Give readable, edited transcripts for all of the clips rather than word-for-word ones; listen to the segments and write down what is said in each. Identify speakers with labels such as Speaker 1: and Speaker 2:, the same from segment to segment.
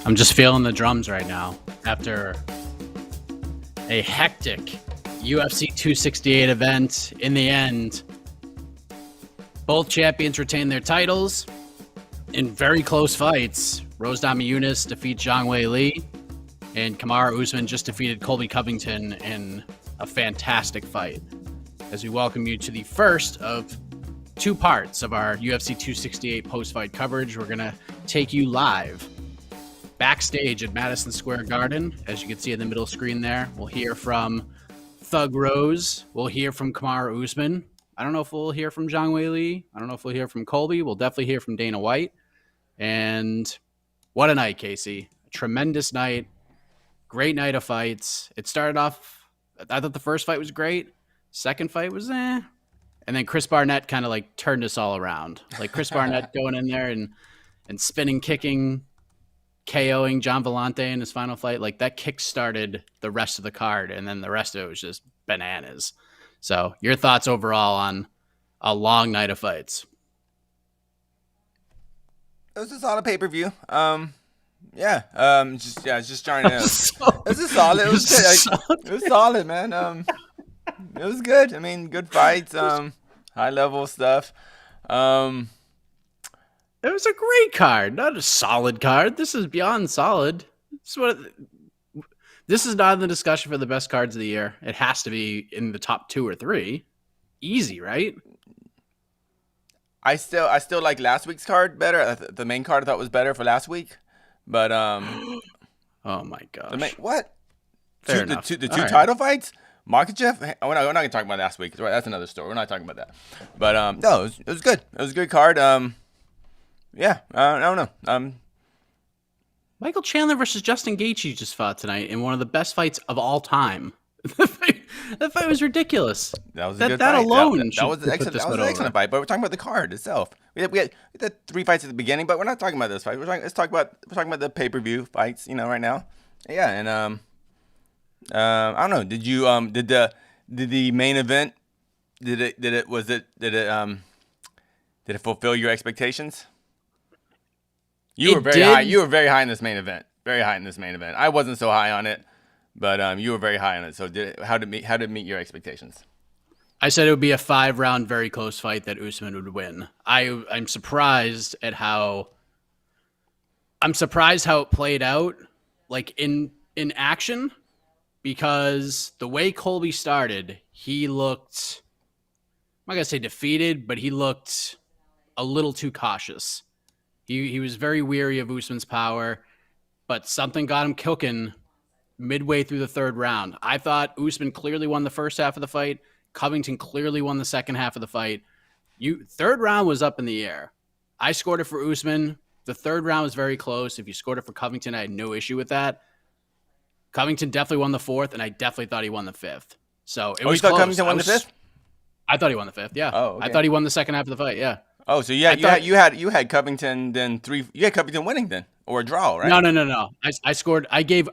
Speaker 1: I'm just feeling the drums right now after a hectic UFC 268 event. In the end, both champions retain their titles in very close fights. Post-Namajunas defeats Zhang Weili, and Kamaru Usman just defeated Colby Covington in a fantastic fight. As we welcome you to the first of two parts of our UFC 268 post-fight coverage, we're going to take you live backstage at Madison Square Garden. As you can see in the middle screen there, we'll hear from Thug Rose. We'll hear from Kamaru Usman. I don't know if we'll hear from Zhang Weili. I don't know if we'll hear from Colby. We'll definitely hear from Dana White. And what a night, Casey. A tremendous night. Great night of fights. It started off, I thought the first fight was great. Second fight was And then Chris Barnett kind of like turned us all around. Like Chris Barnett going in there and spinning, kicking, KOing John Vellante in his final fight. Like that kick started the rest of the card, and then the rest of it was just bananas. So your thoughts overall on a long night of fights?
Speaker 2: It was a solid pay-per-view. Just trying to. It was solid. It was good. It was solid, man. It was good. I mean, good fights. High level stuff.
Speaker 1: It was a great card, not a solid card. This is beyond solid. This is not in the discussion for the best cards of the year. It has to be in the top 2 or 3. Easy, right?
Speaker 2: I still like last week's card better. The main card I thought was better for last week, but
Speaker 1: oh my gosh,
Speaker 2: what?
Speaker 1: Fair
Speaker 2: The
Speaker 1: enough.
Speaker 2: two title fights. Makachev. We're not going to talk about last week. Right, that's another story. We're not talking about that. But no, it was good. It was a good card. Yeah, I don't know.
Speaker 1: Michael Chandler versus Justin Gaethje just fought tonight in one of the best fights of all time. That fight was ridiculous.
Speaker 2: That was a good
Speaker 1: fight. That alone
Speaker 2: that was an excellent fight. But we're talking about the card itself. We had 3 fights at the beginning, but we're not talking about this fight. We're talking about the pay-per-view fights. Right now. Yeah, and I don't know. Did you did the main event did it fulfill your expectations? You were high. You were very high in this main event. Very high in this main event. I wasn't so high on it, but you were very high on it. So how did it meet your expectations?
Speaker 1: I said it would be a 5-round, very close fight that Usman would win. I'm surprised at how. I'm surprised how it played out, like in action, because the way Colby started, he looked. I'm not gonna say defeated, but he looked a little too cautious. He was very weary of Usman's power, but something got him cooking midway through the 3rd round. I thought Usman clearly won the first half of the fight. Covington clearly won the second half of the fight. 3rd round was up in the air. I scored it for Usman. The 3rd round was very close. If you scored it for Covington, I had no issue with that. Covington definitely won the 4th, and I definitely thought he won the 5th. So it was
Speaker 2: you thought
Speaker 1: close.
Speaker 2: Covington won the 5th?
Speaker 1: I thought he won the 5th. Yeah.
Speaker 2: Oh, okay.
Speaker 1: I thought he won the second half of the fight. Yeah.
Speaker 2: Oh, so you had Covington then 3. You had Covington winning then, or a draw, right?
Speaker 1: No. I scored. I gave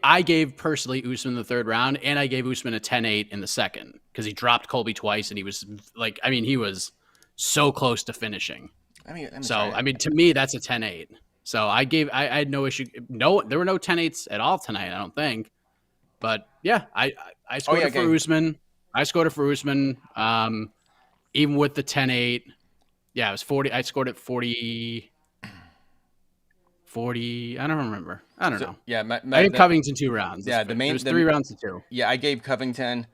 Speaker 1: personally Usman the 3rd round, and I gave Usman a 10-8 in the second because he dropped Colby twice, and he was he was so close to finishing. To me, that's a 10-8. So I had no issue. No, there were no 10-8s at all tonight. I don't think. But yeah, I scored it for Usman. I scored it for Usman. Even with the 10-8. Yeah, it was 40. I scored it 40. I don't remember. I don't know.
Speaker 2: Yeah,
Speaker 1: I gave Covington 2 rounds.
Speaker 2: Yeah,
Speaker 1: it was 3 rounds to 2.
Speaker 2: Yeah, I gave Covington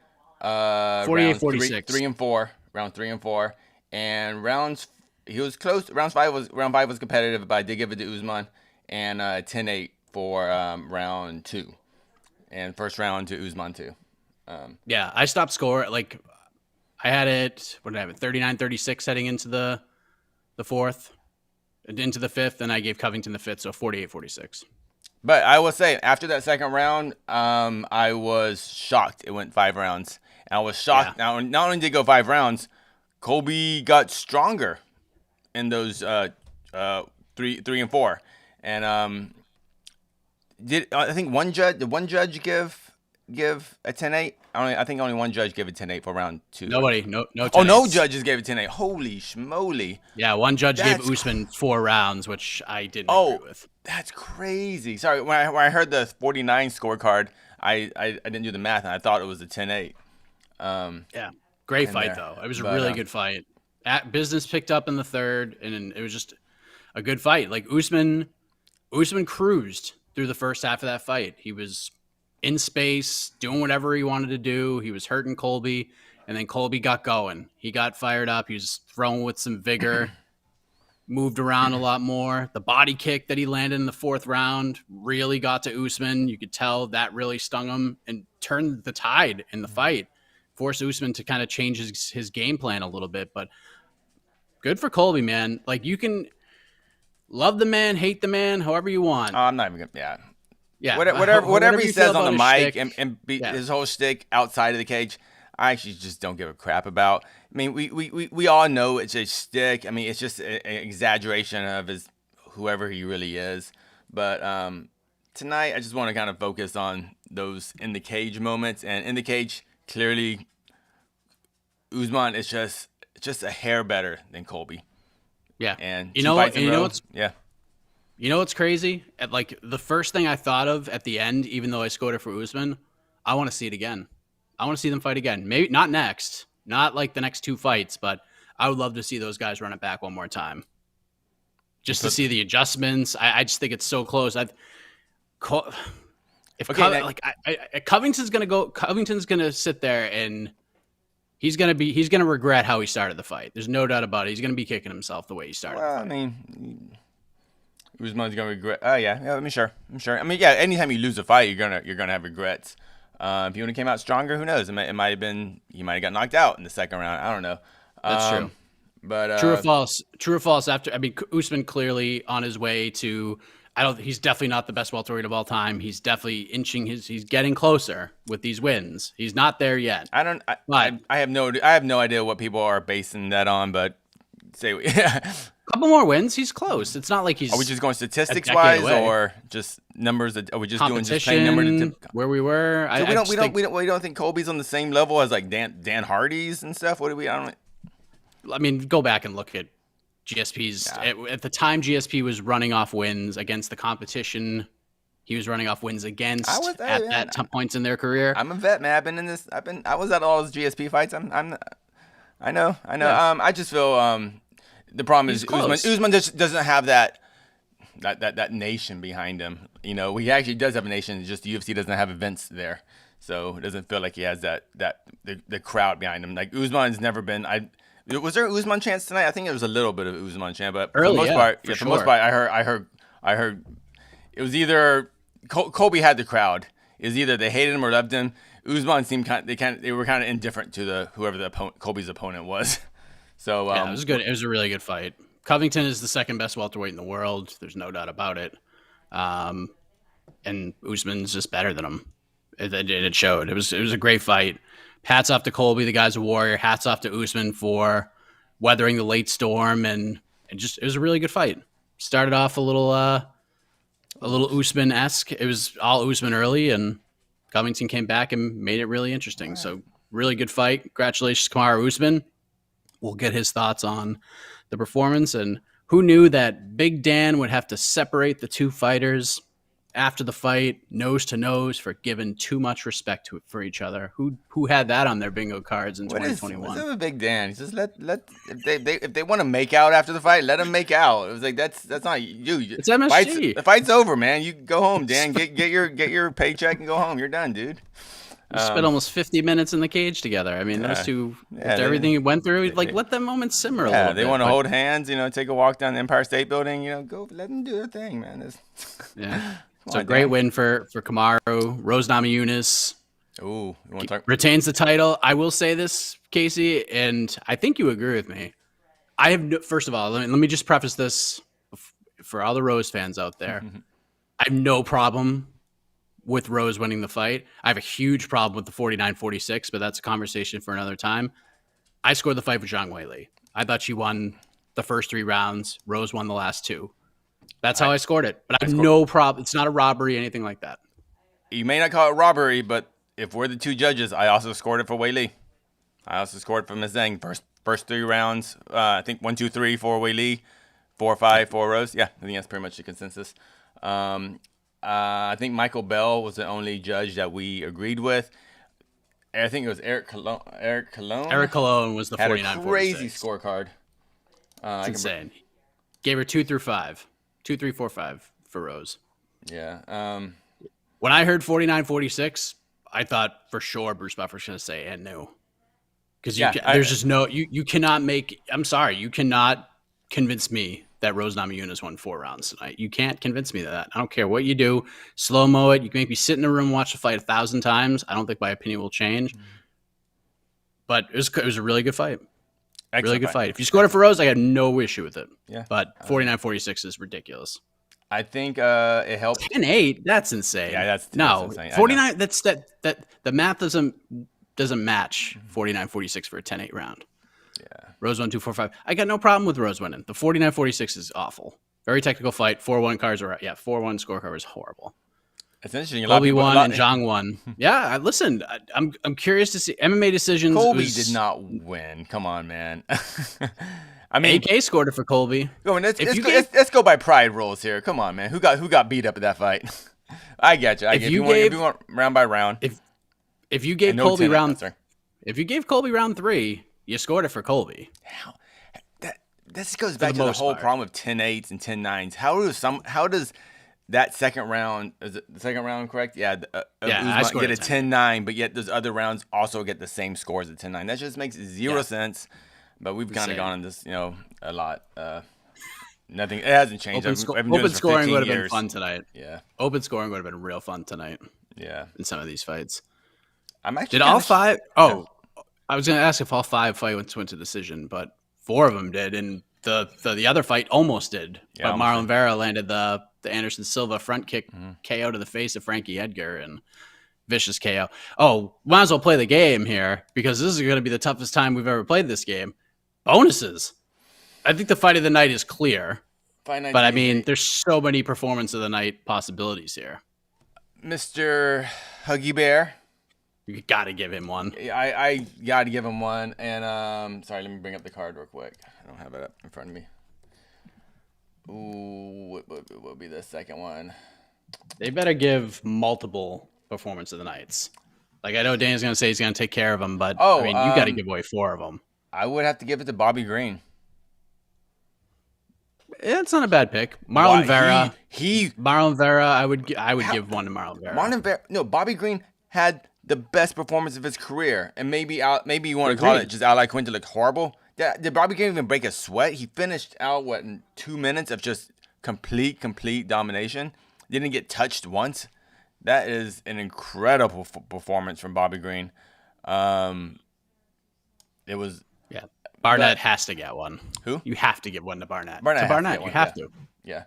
Speaker 1: 48-46.
Speaker 2: 3 and 4, round 3 and 4, and he was close. Round 5 was competitive, but I did give it to Usman, and 10-8 for round 2, and first round to Usman too.
Speaker 1: Yeah, I stopped score I had it. What did I have? 39-36 heading into the 4th, into the 5th, and I gave Covington the 5th, so 48-46.
Speaker 2: But I will say, after that second round, I was shocked. It went 5 rounds. And I was shocked. Yeah. Now, not only did it go 5 rounds, Colby got stronger in those 3 and 4. And I think did one judge give give a 10-8? I think only one judge gave a 10-8 for round 2.
Speaker 1: Nobody, no 10-8s.
Speaker 2: Oh, no judges gave a 10-8. Holy schmoly.
Speaker 1: Yeah, one judge gave Usman 4 rounds, which I didn't agree with.
Speaker 2: That's crazy. Sorry, when I heard the 49 scorecard, I didn't do the math, and I thought it was a 10-8.
Speaker 1: Yeah, great fight, though. It was a really good fight. Business picked up in the third, and it was just a good fight. Like, Usman cruised through the first half of that fight. He was in space, doing whatever he wanted to do. He was hurting Colby, and then Colby got going. He got fired up. He was throwing with some vigor, moved around a lot more. The body kick that he landed in the 4th round really got to Usman. You could tell that really stung him and turned the tide in the fight, forced Usman to kind of change his game plan a little bit. But good for Colby, man. Like, you can love the man, hate the man, however you want.
Speaker 2: I'm not even gonna.
Speaker 1: Yeah.
Speaker 2: Whatever he says on the mic and
Speaker 1: yeah.
Speaker 2: his whole shtick outside of the cage, I actually just don't give a crap about. I mean, we all know it's a shtick. I mean, it's just an exaggeration of whoever he really is. But tonight, I just want to kind of focus on those in the cage moments. And in the cage, clearly, Usman is just a hair better than Colby.
Speaker 1: Yeah,
Speaker 2: and
Speaker 1: you know what's crazy? Like, the first thing I thought of at the end, even though I scored it for Usman, I want to see it again. I want to see them fight again. Maybe not next, not like the next 2 fights, but I would love to see those guys run it back one more time, just to see the adjustments. I just think it's so close. Covington's gonna sit there and he's gonna regret how he started the fight. There's no doubt about it. He's gonna be kicking himself the way he started.
Speaker 2: Well, I mean, Usman's gonna regret. Yeah. I'm sure. I mean, yeah. Anytime you lose a fight, you're gonna have regrets. If he would have came out stronger, who knows? It might have been, he might have got knocked out in the second round. I don't know.
Speaker 1: That's true.
Speaker 2: But
Speaker 1: true or false. Usman clearly on his way to. He's definitely not the best welterweight of all time. He's definitely he's getting closer with these wins. He's not there yet.
Speaker 2: I have no idea what people are basing that on, but
Speaker 1: couple more wins, he's close. It's not like he's.
Speaker 2: Are we just going statistics wise, or just numbers? Are we just doing plain numbers?
Speaker 1: Where we were?
Speaker 2: So we don't think Colby's on the same level as like Dan Hardy's and stuff. What do we? I
Speaker 1: mean, go back and look at GSP's. Yeah. At the time, GSP was running off wins against the competition. He was running off wins against at points in their career.
Speaker 2: I'm a vet, man. I've been in this. I was at all those GSP fights. I know. Yeah. I just feel. The problem is Usman just doesn't have that nation behind him. You know, he actually does have a nation. Just the UFC doesn't have events there, so it doesn't feel like he has the crowd behind him. Like Usman's never been. Was there an Usman chance tonight? I think there was a little bit of Usman chance, but for the most part, I heard it was either Colby had the crowd. It was either they hated him or loved him. Usman seemed they were kind of indifferent to whoever Colby's opponent was. So
Speaker 1: it was good. It was a really good fight. Covington is the second best welterweight in the world. There's no doubt about it. And Usman's just better than him. It showed. It was a great fight. Hats off to Colby. The guy's a warrior. Hats off to Usman for weathering the late storm, and it was a really good fight. Started off a little Usman-esque. It was all Usman early, and Covington came back and made it really interesting. Right. So really good fight. Congratulations, Kamaru Usman. We'll get his thoughts on the performance. And who knew that Big Dan would have to separate the 2 fighters after the fight, nose to nose, for giving too much respect for each other? Who had that on their bingo cards in 2021?
Speaker 2: What's up with Big Dan? He's just let if they want to make out after the fight, let them make out. It was like that's not you.
Speaker 1: It's MSG.
Speaker 2: The fight's over, man. You go home, Dan. Get your paycheck and go home. You're done, dude.
Speaker 1: We spent almost 50 minutes in the cage together. I mean, those two, after everything he went through, let that moment simmer a little bit.
Speaker 2: They want to hold hands, take a walk down the Empire State Building, go let them do their thing, man.
Speaker 1: So great win for Kamaru. Post-Namajunas
Speaker 2: Ooh, you want to talk?
Speaker 1: Retains the title. I will say this, Casey, and I think you agree with me. First of all, let me just preface this for all the Rose fans out there. I have no problem with Rose winning the fight. I have a huge problem with the 49-46, but that's a conversation for another time. I scored the fight for Zhang Weili. I thought she won the first 3 rounds. Rose won the last 2. That's how I scored it. But I have no problem. It's not a robbery, anything like that.
Speaker 2: You may not call it robbery, but if we're the two judges, I also scored it for Weili. I also scored for Ms. Zhang. First 3 rounds. I think 1, 2, 3 for Weili, 4, 5 for Rose. Yeah, I think that's pretty much the consensus. I think Michael Bell was the only judge that we agreed with. I think it was Eric Cologne.
Speaker 1: Eric Cologne was the 49-46.
Speaker 2: Had a crazy scorecard.
Speaker 1: It's insane. Gave her 2 through 5. 2, 3, 4, 5 for Rose.
Speaker 2: Yeah.
Speaker 1: When I heard 49-46, I thought for sure Bruce Buffer's going to say and no. Because there's just no, you cannot make, I'm sorry, you cannot convince me that Rose Namajunas won 4 rounds tonight. You can't convince me of that. I don't care what you do. Slow-mo it. You can make me sit in a room and watch the fight 1,000 times. I don't think my opinion will change. But it was a really good fight.
Speaker 2: Excellent
Speaker 1: really good fight. If you scored it for Rose, I had no issue with it.
Speaker 2: Yeah.
Speaker 1: But 49-46 is ridiculous.
Speaker 2: I think it helped.
Speaker 1: 10-8, that's insane.
Speaker 2: Yeah, that's
Speaker 1: no
Speaker 2: insane.
Speaker 1: 49. That's that the math doesn't match 49-46 for a 10-8 round.
Speaker 2: Yeah.
Speaker 1: Rose won 2-4-5. I got no problem with Rose winning. The 49-46 is awful. Very technical fight. 4-1 cards are 4-1 scorecard was horrible.
Speaker 2: It's interesting.
Speaker 1: Colby won and Zhang won. Yeah, listen, I'm curious to see MMA decisions.
Speaker 2: Colby did not win. Come on, man. I mean,
Speaker 1: AK scored it for Colby.
Speaker 2: Let's go by pride rules here. Come on, man. Who got beat up at that fight? I get you. If you want round by round.
Speaker 1: If you gave Colby round 3, you scored it for Colby.
Speaker 2: This goes back to the whole problem of 10-8s and 10-9s. How does that second round, is it the second round correct? Yeah. Usman get a 10-9, but yet those other rounds also get the same scores at 10-9. That just makes zero sense. But we've kind of gone on this, a lot. Nothing. It hasn't changed.
Speaker 1: Open scoring would have been fun tonight.
Speaker 2: Yeah.
Speaker 1: Open scoring would have been real fun tonight.
Speaker 2: Yeah.
Speaker 1: In some of these fights.
Speaker 2: Did
Speaker 1: all 5? Oh, I was going to ask if all 5 fights went to decision, but 4 of them did, and the other fight almost did.
Speaker 2: Yeah,
Speaker 1: but Marlon Vera landed the Anderson Silva front kick KO to the face of Frankie Edgar and vicious KO. Oh, might as well play the game here because this is going to be the toughest time we've ever played this game. Bonuses. I think the fight of the night is clear, but I mean, there's so many performance of the night possibilities here.
Speaker 2: Mr. Huggy Bear.
Speaker 1: You got to give him one.
Speaker 2: I got to give him one. And sorry, let me bring up the card real quick. I don't have it up in front of me. Ooh, what would be the second one?
Speaker 1: They better give multiple performance of the nights. Like I know Danny's going to say he's going to take care of them, but I mean, you got to give away 4 of them.
Speaker 2: I would have to give it to Bobby Green.
Speaker 1: It's not a bad pick. Marlon Vera.
Speaker 2: Marlon
Speaker 1: Vera. I would give one to Marlon Vera.
Speaker 2: No, Bobby Green had the best performance of his career, and maybe you want to call it just Ally Quinta looked horrible. Did Bobby Green even break a sweat? He finished out in 2 minutes of just complete domination. Didn't get touched once. That is an incredible performance from Bobby Green. It was.
Speaker 1: Yeah. Barnett has to get one.
Speaker 2: Who?
Speaker 1: You have to give one to Barnett.
Speaker 2: Barnett,
Speaker 1: you have to.
Speaker 2: Yeah.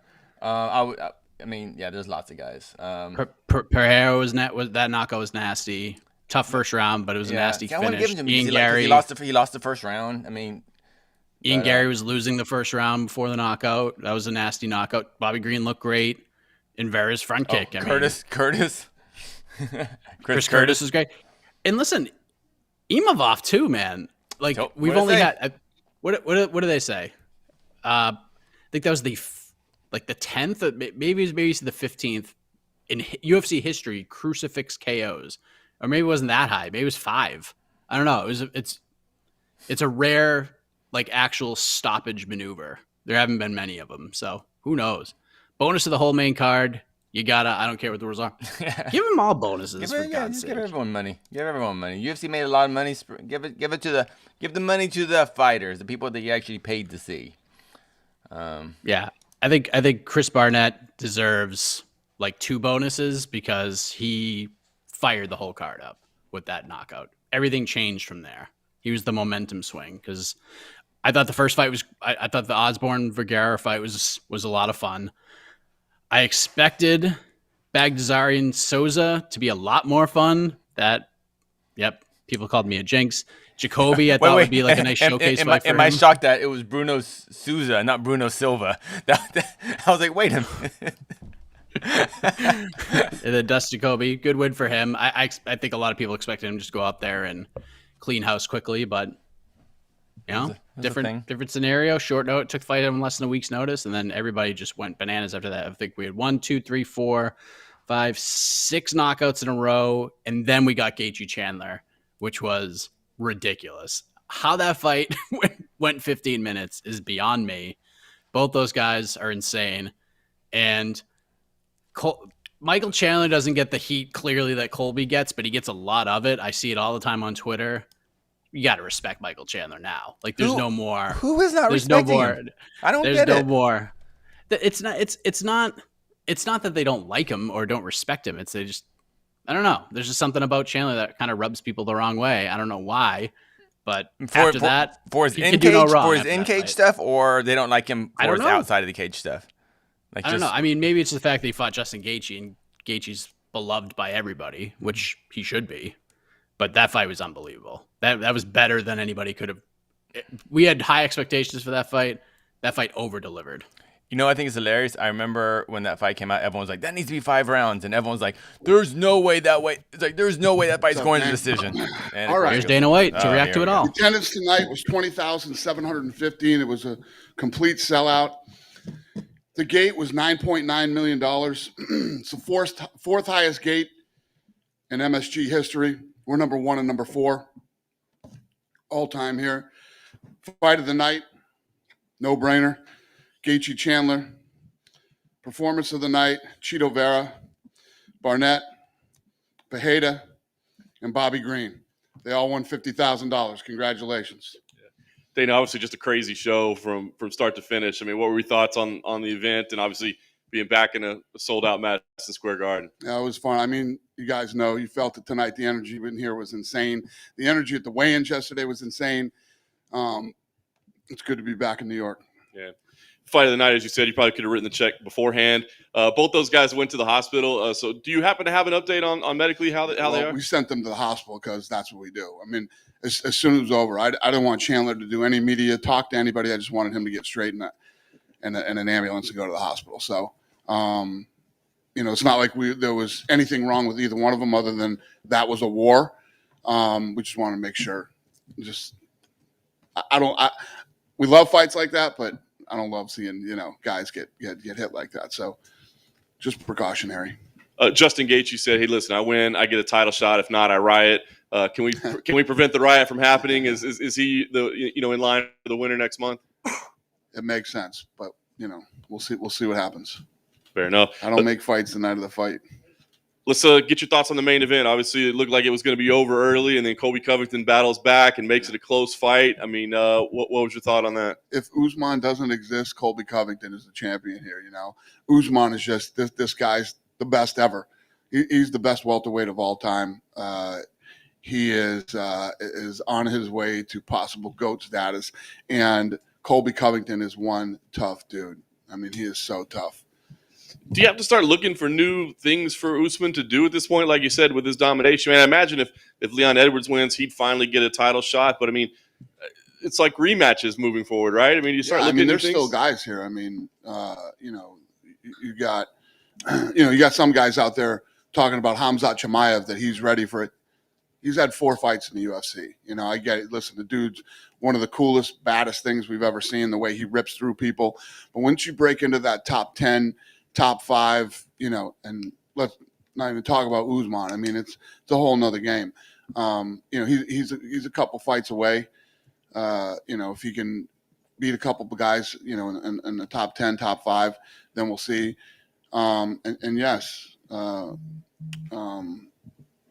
Speaker 2: There's lots of guys.
Speaker 1: Pereira was that knockout was nasty. Tough first round, but it was a nasty finish.
Speaker 2: Ian Gary, he lost the first round.
Speaker 1: Ian Gary was losing the first round before the knockout. That was a nasty knockout. Bobby Green looked great in Vera's front kick.
Speaker 2: Curtis.
Speaker 1: Chris Curtis is great. And listen, Imavov too, man. Like we've only got what do they say? I think that was the 10th, maybe the 15th in UFC history crucifix KOs, or maybe it wasn't that high. Maybe it was 5. I don't know. It's a rare actual stoppage maneuver. There haven't been many of them, so who knows? Bonus to the whole main card. You gotta. I don't care what the rules are. Give them all bonuses. Give
Speaker 2: everyone money. Give everyone money. UFC made a lot of money. Give the money to the fighters, the people that you actually paid to see.
Speaker 1: Yeah, I think Chris Barnett deserves 2 bonuses because he fired the whole card up with that knockout. Everything changed from there. He was the momentum swing because I thought the first fight was. I thought the Osborne Vergara fight was a lot of fun. I expected Baghdasaryan Souza to be a lot more fun. People called me a jinx. Jacoby, I thought would be a nice showcase fight for him.
Speaker 2: Am I shocked that it was Bruno Souza, not Bruno Silva? I was like, wait a minute.
Speaker 1: And then Dustin Kobe, good win for him. I think a lot of people expected him to just go up there and clean house quickly, but different scenario. Short note, took the fight in less than a week's notice, and then everybody just went bananas after that. I think we had 1, 2, 3, 4, 5, 6 knockouts in a row, and then we got Gaethje Chandler, which was ridiculous. How that fight went 15 minutes is beyond me. Both those guys are insane, and Michael Chandler doesn't get the heat clearly that Colby gets, but he gets a lot of it. I see it all the time on Twitter. You got to respect Michael Chandler now. Like, there's no more.
Speaker 2: Who is not respecting him? I don't get it.
Speaker 1: There's no more. It's not that they don't like him or don't respect him. It's they just, I don't know. There's just something about Chandler that kind of rubs people the wrong way. I don't know why, but after that,
Speaker 2: for his in-cage stuff, or they don't like him for his outside of the cage stuff. Like,
Speaker 1: I don't know. I mean, maybe it's the fact that he fought Justin Gaethje, and Gaethje's beloved by everybody, which he should be. But that fight was unbelievable. That was better than anybody could have. We had high expectations for that fight. That fight over-delivered.
Speaker 2: You know, I think it's hilarious. I remember when that fight came out, everyone was like, that needs to be 5 rounds. And everyone's like, there's no way that fight's going to decision. And
Speaker 3: all right.
Speaker 1: Here's Dana White to react to it all.
Speaker 3: Attendance tonight was 20,715. It was a complete sellout. The gate was $9.9 million. It's the fourth highest gate in MSG history. We're number 1 and number 4 all time here. Fight of the night, no brainer. Gaethje Chandler. Performance of the night, Chito Vera, Barnett, Pereira, and Bobby Green. They all won $50,000. Congratulations.
Speaker 4: Dana, obviously just a crazy show from start to finish. I mean, what were your thoughts on the event, and obviously being back in a sold-out Madison Square Garden?
Speaker 3: Yeah, it was fun. I mean, you guys know, you felt it tonight. The energy in here was insane. The energy at the weigh-ins yesterday was insane. It's good to be back in New York.
Speaker 4: Yeah. Fight of the night, as you said, you probably could have written the check beforehand. Both those guys went to the hospital. So do you happen to have an update on medically how they are?
Speaker 3: We sent them to the hospital because that's what we do. I mean, as soon as it was over, I didn't want Chandler to do any media, talk to anybody. I just wanted him to get straight in an ambulance and go to the hospital. So, it's not like there was anything wrong with either one of them other than that was a war. We just want to make sure. We love fights like that, but I don't love seeing, guys get hit like that. So just precautionary.
Speaker 4: Justin Gaethje said, "Hey, listen, I win, I get a title shot. If not, I riot. Can we prevent the riot from happening? Is he in line for the winner next month?"
Speaker 3: It makes sense, but we'll see what happens.
Speaker 4: Fair enough.
Speaker 3: I don't make fights the night of the fight.
Speaker 4: Let's get your thoughts on the main event. Obviously, it looked like it was going to be over early, and then Colby Covington battles back and makes it a close fight. I mean, what was your thought on that?
Speaker 3: If Usman doesn't exist, Colby Covington is the champion here. Usman is just this guy's the best ever. He's the best welterweight of all time. He is on his way to possible GOAT status, and Colby Covington is one tough dude. I mean, he is so tough.
Speaker 4: Do you have to start looking for new things for Usman to do at this point? Like you said, with his domination, I imagine if Leon Edwards wins, he'd finally get a title shot. But I mean, it's like rematches moving forward, right? I mean, you start looking.
Speaker 3: There's still guys here. I mean, you got some guys out there talking about Khamzat Chimaev that he's ready for it. He's had 4 fights in the UFC. I get it. Listen, the dude's one of the coolest, baddest things we've ever seen. The way he rips through people. But once you break into that top 10. Top 5, and let's not even talk about Usman. I mean, it's a whole nother game. He's a couple fights away. If he can beat a couple of guys, in the top 10, top 5, then we'll see. Yes,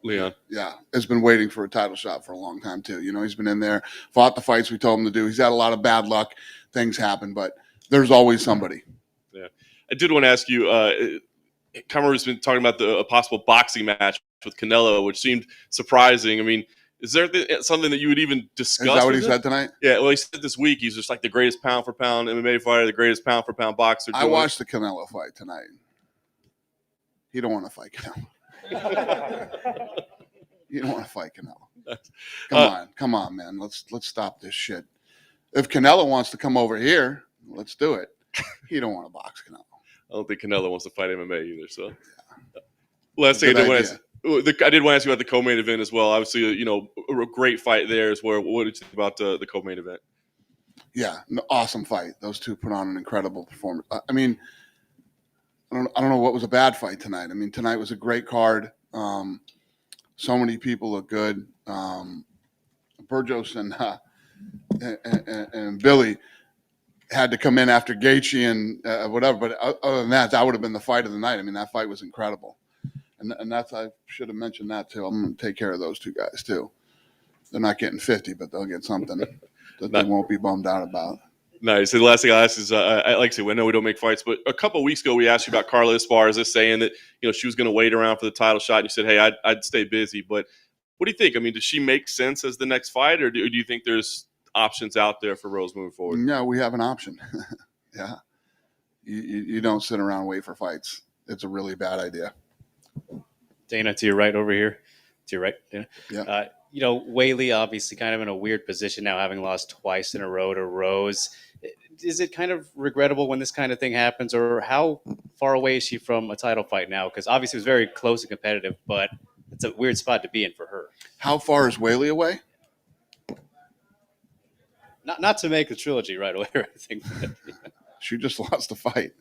Speaker 4: Leon,
Speaker 3: has been waiting for a title shot for a long time too. He's been in there, fought the fights we told him to do. He's had a lot of bad luck. Things happen, but there's always somebody.
Speaker 4: Yeah. I did want to ask you, Kamaru's been talking about a possible boxing match with Canelo, which seemed surprising. I mean, is there something that you would even discuss?
Speaker 3: Is that what he said tonight?
Speaker 4: Yeah, well, he said this week he's just like the greatest pound-for-pound MMA fighter, the greatest pound-for-pound boxer.
Speaker 3: I watched the Canelo fight tonight. He don't want to fight Canelo. You don't want to fight Canelo. Come on, man. Let's stop this shit. If Canelo wants to come over here, let's do it. He don't want to box Canelo.
Speaker 4: I don't think Canelo wants to fight MMA either. So, Last thing I
Speaker 3: Good
Speaker 4: did,
Speaker 3: idea.
Speaker 4: I did want to ask you about the co-main event as well. Obviously, a great fight there as well. What did you think about the co-main event?
Speaker 3: Yeah, an awesome fight. Those two put on an incredible performance. I mean, I don't know what was a bad fight tonight. I mean, tonight was a great card. So many people look good. Burgos and Billy had to come in after Gaethje and whatever. But other than that would have been the fight of the night. I mean, that fight was incredible. And that's, I should have mentioned that too. I'm going to take care of those two guys too. They're not getting 50, but they'll get something that they won't be bummed out about.
Speaker 4: Nice. And the last thing I asked is, like I said, I know we don't make fights, but a couple of weeks ago we asked you about Carla Esparza saying that she was going to wait around for the title shot. And you said, "Hey, I'd stay busy." But what do you think? I mean, does she make sense as the next fight, or do you think there's options out there for Rose moving forward?
Speaker 3: No, we have an option. Yeah, you don't sit around and wait for fights. It's a really bad idea.
Speaker 5: Dana, to your right over here. To your right, Dana.
Speaker 3: Yeah.
Speaker 5: Weili obviously kind of in a weird position now, having lost twice in a row to Rose. Is it kind of regrettable when this kind of thing happens, or how far away is she from a title fight now? Because obviously it was very close and competitive, but it's a weird spot to be in for her.
Speaker 3: How far is Weili away?
Speaker 5: Not to make the trilogy right away or anything.
Speaker 3: She just lost the fight.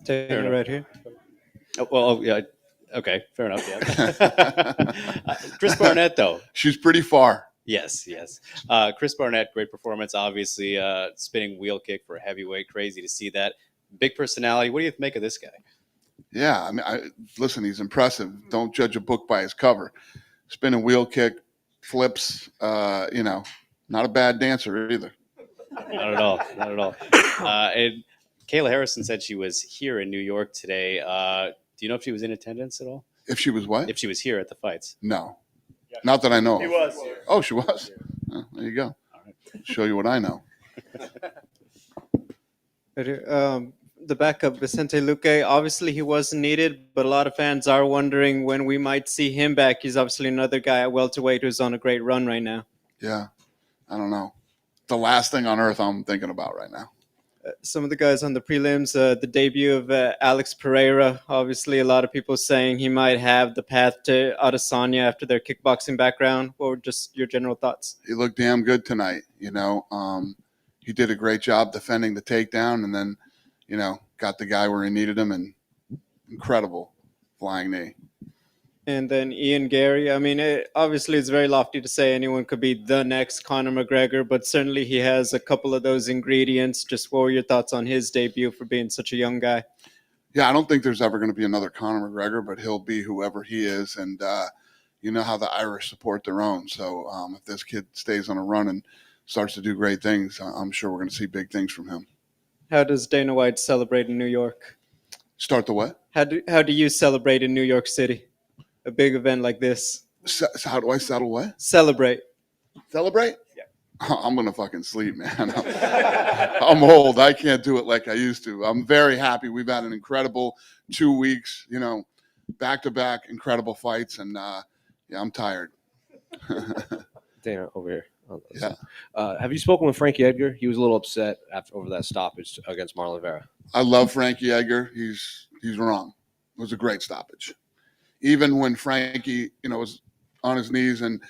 Speaker 5: Dana right here. Oh, well, yeah. Okay, fair enough. Yeah. Chris Barnett, though.
Speaker 3: She's pretty far.
Speaker 5: Yes. Chris Barnett, great performance. Obviously, spinning wheel kick for a heavyweight. Crazy to see that. Big personality. What do you make of this guy?
Speaker 3: Yeah, I mean, listen, he's impressive. Don't judge a book by its cover. Spinning wheel kick, flips, not a bad dancer either.
Speaker 5: Not at all. And Kayla Harrison said she was here in New York today. Do you know if she was in attendance at all?
Speaker 3: If she was what?
Speaker 5: If she was here at the fights?
Speaker 3: No. Not that I know of.
Speaker 4: She was.
Speaker 3: Oh, she was? Oh, there you go. Show you what I know.
Speaker 6: The backup, Vicente Luque, obviously he wasn't needed, but a lot of fans are wondering when we might see him back. He's obviously another guy at welterweight who's on a great run right now.
Speaker 3: Yeah. I don't know. The last thing on earth I'm thinking about right now.
Speaker 6: Some of the guys on the prelims, the debut of Alex Pereira, obviously a lot of people saying he might have the path to Adesanya after their kickboxing background. What were just your general thoughts?
Speaker 3: He looked damn good tonight, He did a great job defending the takedown and then, got the guy where he needed him, and incredible flying knee.
Speaker 6: And then Ian Gary. I mean, obviously it's very lofty to say anyone could be the next Conor McGregor, but certainly he has a couple of those ingredients. Just what were your thoughts on his debut for being such a young guy?
Speaker 3: Yeah, I don't think there's ever going to be another Conor McGregor, but he'll be whoever he is. And you know how the Irish support their own. So if this kid stays on a run and starts to do great things, I'm sure we're going to see big things from him.
Speaker 6: How does Dana White celebrate in New York?
Speaker 3: Start the what?
Speaker 6: How do you celebrate in New York City? A big event like this.
Speaker 3: How do I settle what?
Speaker 6: Celebrate.
Speaker 3: Celebrate? Yeah. I'm going to fucking sleep, man. I'm old. I can't do it like I used to. I'm very happy. We've had an incredible 2 weeks, back-to-back incredible fights. And, I'm tired.
Speaker 7: Dana, over here.
Speaker 3: Yeah.
Speaker 7: Have you spoken with Frankie Edgar? He was a little upset over that stoppage against Marlon Vera.
Speaker 3: I love Frankie Edgar. He's wrong. It was a great stoppage. Even when Frankie, was on his knees and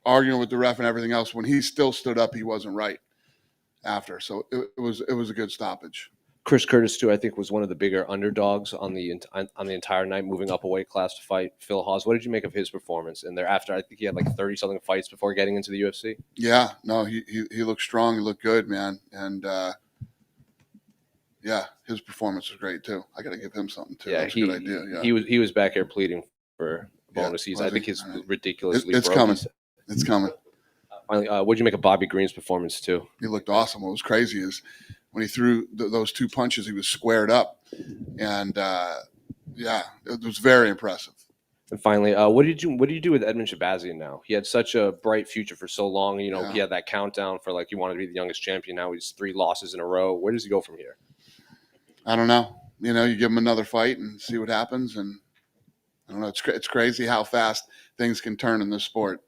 Speaker 3: arguing with the ref and everything else, when he still stood up, he wasn't right after. So it was a good stoppage.
Speaker 7: Chris Curtis, too, I think was one of the bigger underdogs on the entire night, moving up a weight class to fight Phil Hawes. What did you make of his performance? And thereafter, I think he had like 30-something fights before getting into the UFC.
Speaker 3: Yeah, no, he looked strong. He looked good, man. And, his performance was great, too. I got to give him something, too.
Speaker 7: Yeah,
Speaker 3: That's a good idea. Yeah.
Speaker 7: He was back here pleading for bonuses. I think he's ridiculously
Speaker 3: It's
Speaker 7: broke.
Speaker 3: coming. It's coming.
Speaker 7: Finally, what did you make of Bobby Green's performance, too?
Speaker 3: He looked awesome. What was crazy is when he threw those two punches, he was squared up. And, it was very impressive.
Speaker 7: And finally, what do you do with Edmund Shabazian now? He had such a bright future for so long. He had that countdown for he wanted to be the youngest champion. Now he's 3 losses in a row. Where does he go from here?
Speaker 3: I don't know. You give him another fight and see what happens. And I don't know. It's crazy how fast things can turn in this sport.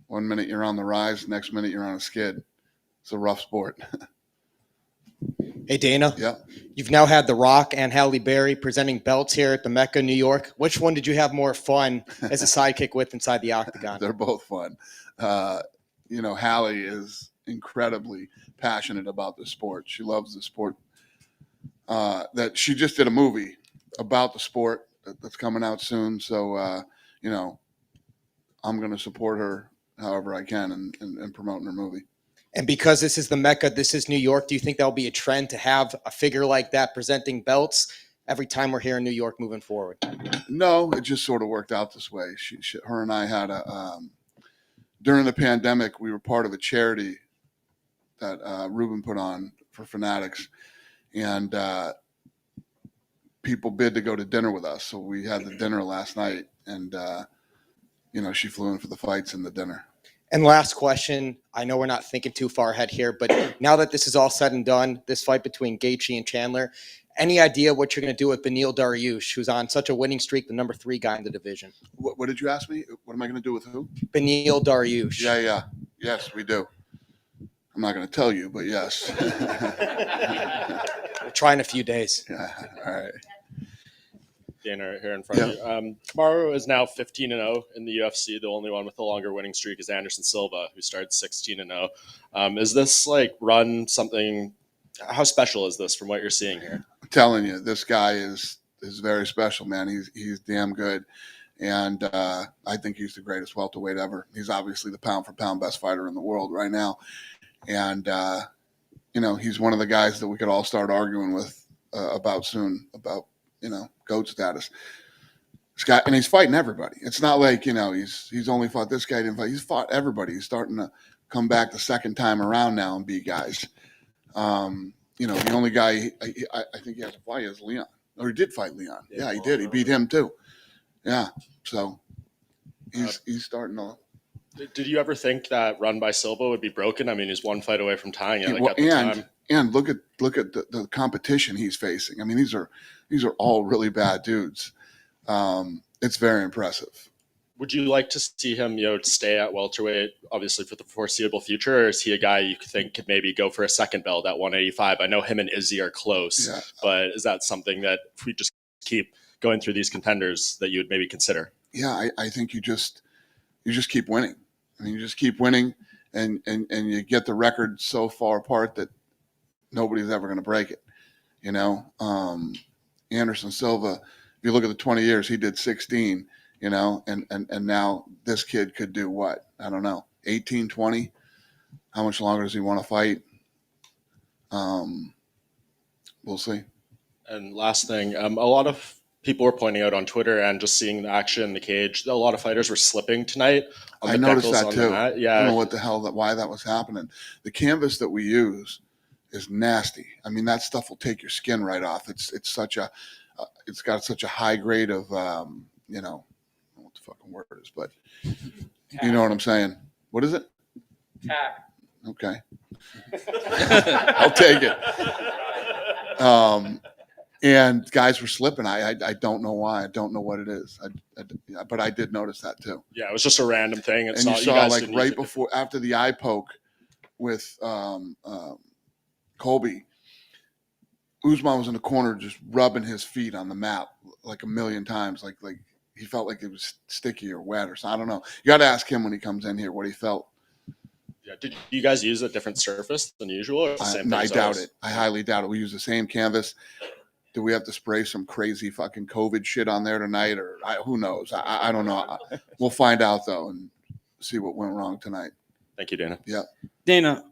Speaker 3: 1 minute you're on the rise, next minute you're on a skid. It's a rough sport.
Speaker 8: Hey, Dana.
Speaker 3: Yeah.
Speaker 8: You've now had The Rock and Halle Berry presenting belts here at the Mecca, New York. Which one did you have more fun as a sidekick with inside the octagon?
Speaker 3: They're both fun. Halle is incredibly passionate about the sport. She loves the sport. That she just did a movie about the sport that's coming out soon. So, I'm going to support her however I can in promoting her movie.
Speaker 8: And because this is the Mecca, this is New York, do you think that'll be a trend to have a figure like that presenting belts every time we're here in New York moving forward?
Speaker 3: No, it just sort of worked out this way. Her and I had during the pandemic, we were part of a charity that Ruben put on for fanatics, and people bid to go to dinner with us. So we had the dinner last night, and she flew in for the fights and the dinner.
Speaker 8: And last question, I know we're not thinking too far ahead here, but now that this is all said and done, this fight between Gaethje and Chandler, any idea what you're going to do with Beneil Dariush, who's on such a winning streak, the number 3 guy in the division?
Speaker 3: What did you ask me? What am I going to do with who?
Speaker 8: Beneil Dariush.
Speaker 3: Yeah. Yes, we do. I'm not going to tell you, but yes.
Speaker 8: We'll try in a few days.
Speaker 3: Yeah, all right.
Speaker 9: Dana here in front of you. Kamaru is now 15-0 in the UFC. The only one with a longer winning streak is Anderson Silva, who started 16-0. Is this run something? How special is this from what you're seeing here?
Speaker 3: I'm telling you, this guy is very special, man. He's damn good, and I think he's the greatest welterweight ever. He's obviously the pound for pound best fighter in the world right now, and he's one of the guys that we could all start arguing with about soon about GOAT status. This guy, and he's fighting everybody. It's not like he's only fought this guy. Didn't fight. He's fought everybody. He's starting to come back the second time around now and beat guys. The only guy I think he has to fight is Leon, or he did fight Leon. Yeah, he did. He beat him too. Yeah, so he's starting to.
Speaker 9: Did you ever think that run by Silva would be broken? I mean, he's one fight away from tying it. At the time.
Speaker 3: And look at the competition he's facing. I mean, these are all really bad dudes. It's very impressive.
Speaker 9: Would you like to see him, stay at welterweight, obviously for the foreseeable future, or is he a guy you think could maybe go for a second belt at 185? I know him and Izzy are close, but is that something that if we just keep going through these contenders that you would maybe consider?
Speaker 3: Yeah, I think you just keep winning. I mean, you just keep winning, and you get the record so far apart that nobody's ever going to break it. Anderson Silva, if you look at the 20 years, he did 16. And now this kid could do what? I don't know, 18, 20. How much longer does he want to fight? We'll see.
Speaker 9: And last thing, a lot of people were pointing out on Twitter and just seeing the action in the cage, a lot of fighters were slipping tonight.
Speaker 3: I noticed that too.
Speaker 9: Yeah.
Speaker 3: I don't know what the hell why that was happening. The canvas that we use is nasty. I mean, that stuff will take your skin right off. It's got such a high grade of I don't know what the fucking word is, but you know what I'm saying. What is it?
Speaker 10: Tack.
Speaker 3: Okay. I'll take it. And guys were slipping. I don't know why. I don't know what it is. But I did notice that too.
Speaker 9: Yeah, it was just a random thing.
Speaker 3: And you saw right before, after the eye poke with Colby, Usman was in the corner just rubbing his feet on the mat like a million times, like he felt like it was sticky or wet or something. I don't know. You got to ask him when he comes in here what he felt.
Speaker 9: Yeah. Did you guys use a different surface than usual? Or the same
Speaker 3: I doubt it. I highly doubt it. We use the same canvas. Do we have to spray some crazy fucking COVID shit on there tonight, or who knows? I don't know. We'll find out though and see what went wrong tonight.
Speaker 9: Thank you, Dana.
Speaker 3: Yeah,
Speaker 10: Dana.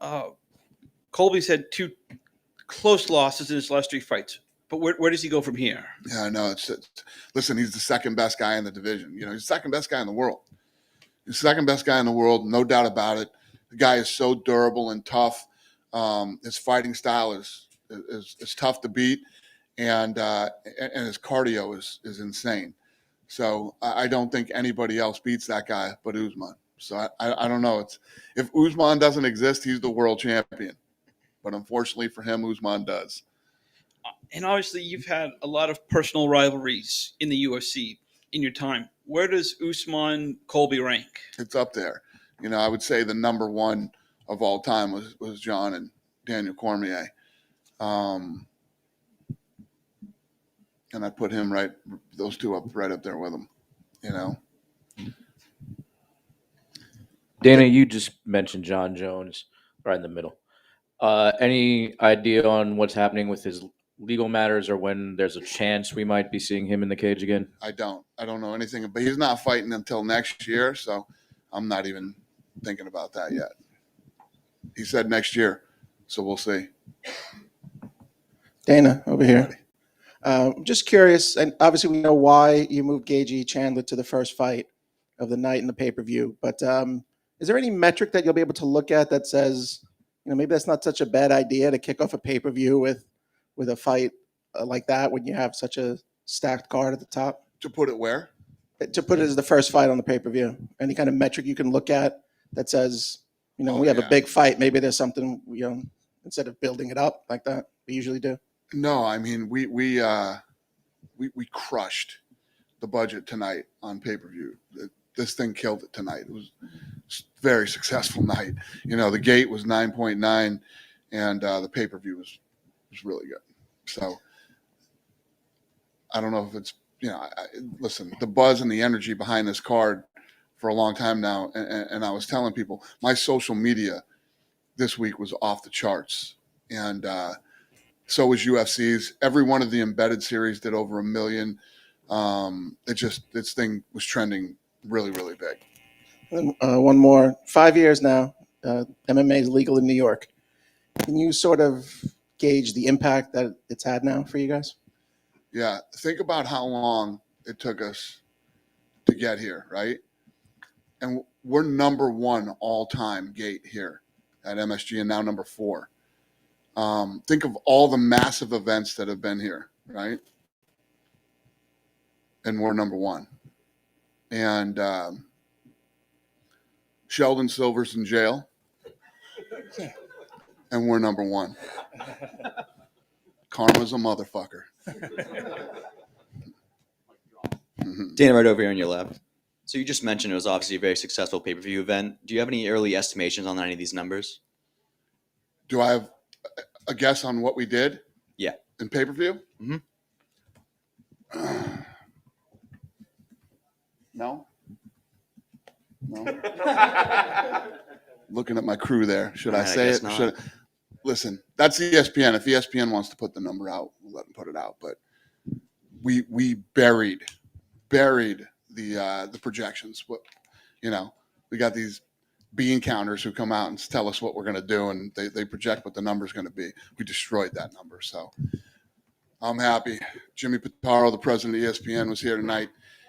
Speaker 10: Colby's had 2 close losses in his last 3 fights, but where does he go from here?
Speaker 3: Yeah, I know. Listen, he's the second best guy in the division. He's the second best guy in the world. He's the second best guy in the world, no doubt about it. The guy is so durable and tough. His fighting style is tough to beat. And his cardio is insane. So I don't think anybody else beats that guy but Usman. So I don't know. If Usman doesn't exist, he's the world champion. But unfortunately for him, Usman does.
Speaker 10: And obviously, you've had a lot of personal rivalries in the UFC in your time. Where does Usman Colby rank?
Speaker 3: It's up there. I would say the number one of all time was John and Daniel Cormier. And I put him those two right up there with him, you know.
Speaker 11: Dana, you just mentioned John Jones right in the middle. Any idea on what's happening with his legal matters or when there's a chance we might be seeing him in the cage again?
Speaker 3: I don't know anything, but he's not fighting until next year, so I'm not even thinking about that yet. He said next year, so we'll see.
Speaker 12: Dana, over here. Just curious, and obviously we know why you moved Gagey Chandler to the first fight of the night in the pay-per-view, but is there any metric that you'll be able to look at that says, maybe that's not such a bad idea to kick off a pay-per-view with a fight like that when you have such a stacked card at the top?
Speaker 3: To put it where?
Speaker 12: To put it as the first fight on the pay-per-view. Any kind of metric you can look at that says, we have a big fight, maybe there's something, instead of building it up like that, we usually do.
Speaker 3: No, I mean we crushed the budget tonight on pay-per-view. This thing killed it tonight. It was a very successful night. The gate was 9.9, and the pay-per-view was really good. So I don't know if it's listen, the buzz and the energy behind this card for a long time now, and I was telling people my social media this week was off the charts, and so was UFC's. Every one of the embedded series did over 1 million. This thing was trending really, really big.
Speaker 12: And, one more. 5 years now, MMA is legal in New York. Can you sort of gauge the impact that it's had now for you guys?
Speaker 3: Yeah, think about how long it took us to get here, right? And we're number 1 all-time gate here at MSG, and now number 4. Think of all the massive events that have been here, right? And we're number 1. And Sheldon Silver's in jail, and we're number 1. Karma's a motherfucker.
Speaker 13: Dana, right over here on your left. So you just mentioned it was obviously a very successful pay-per-view event. Do you have any early estimations on any of these numbers?
Speaker 3: Do I have a guess on what we did?
Speaker 13: Yeah.
Speaker 3: In pay-per-view?
Speaker 13: Mm-hmm.
Speaker 3: No. Looking at my crew there. Should I say it? Listen, that's ESPN. If ESPN wants to put the number out, we'll let them put it out. But we buried the projections. We got these bean counters who come out and tell us what we're going to do, and they project what the number is going to be. We destroyed that number, so I'm happy. Jimmy Pitaro, the president of ESPN, was here tonight.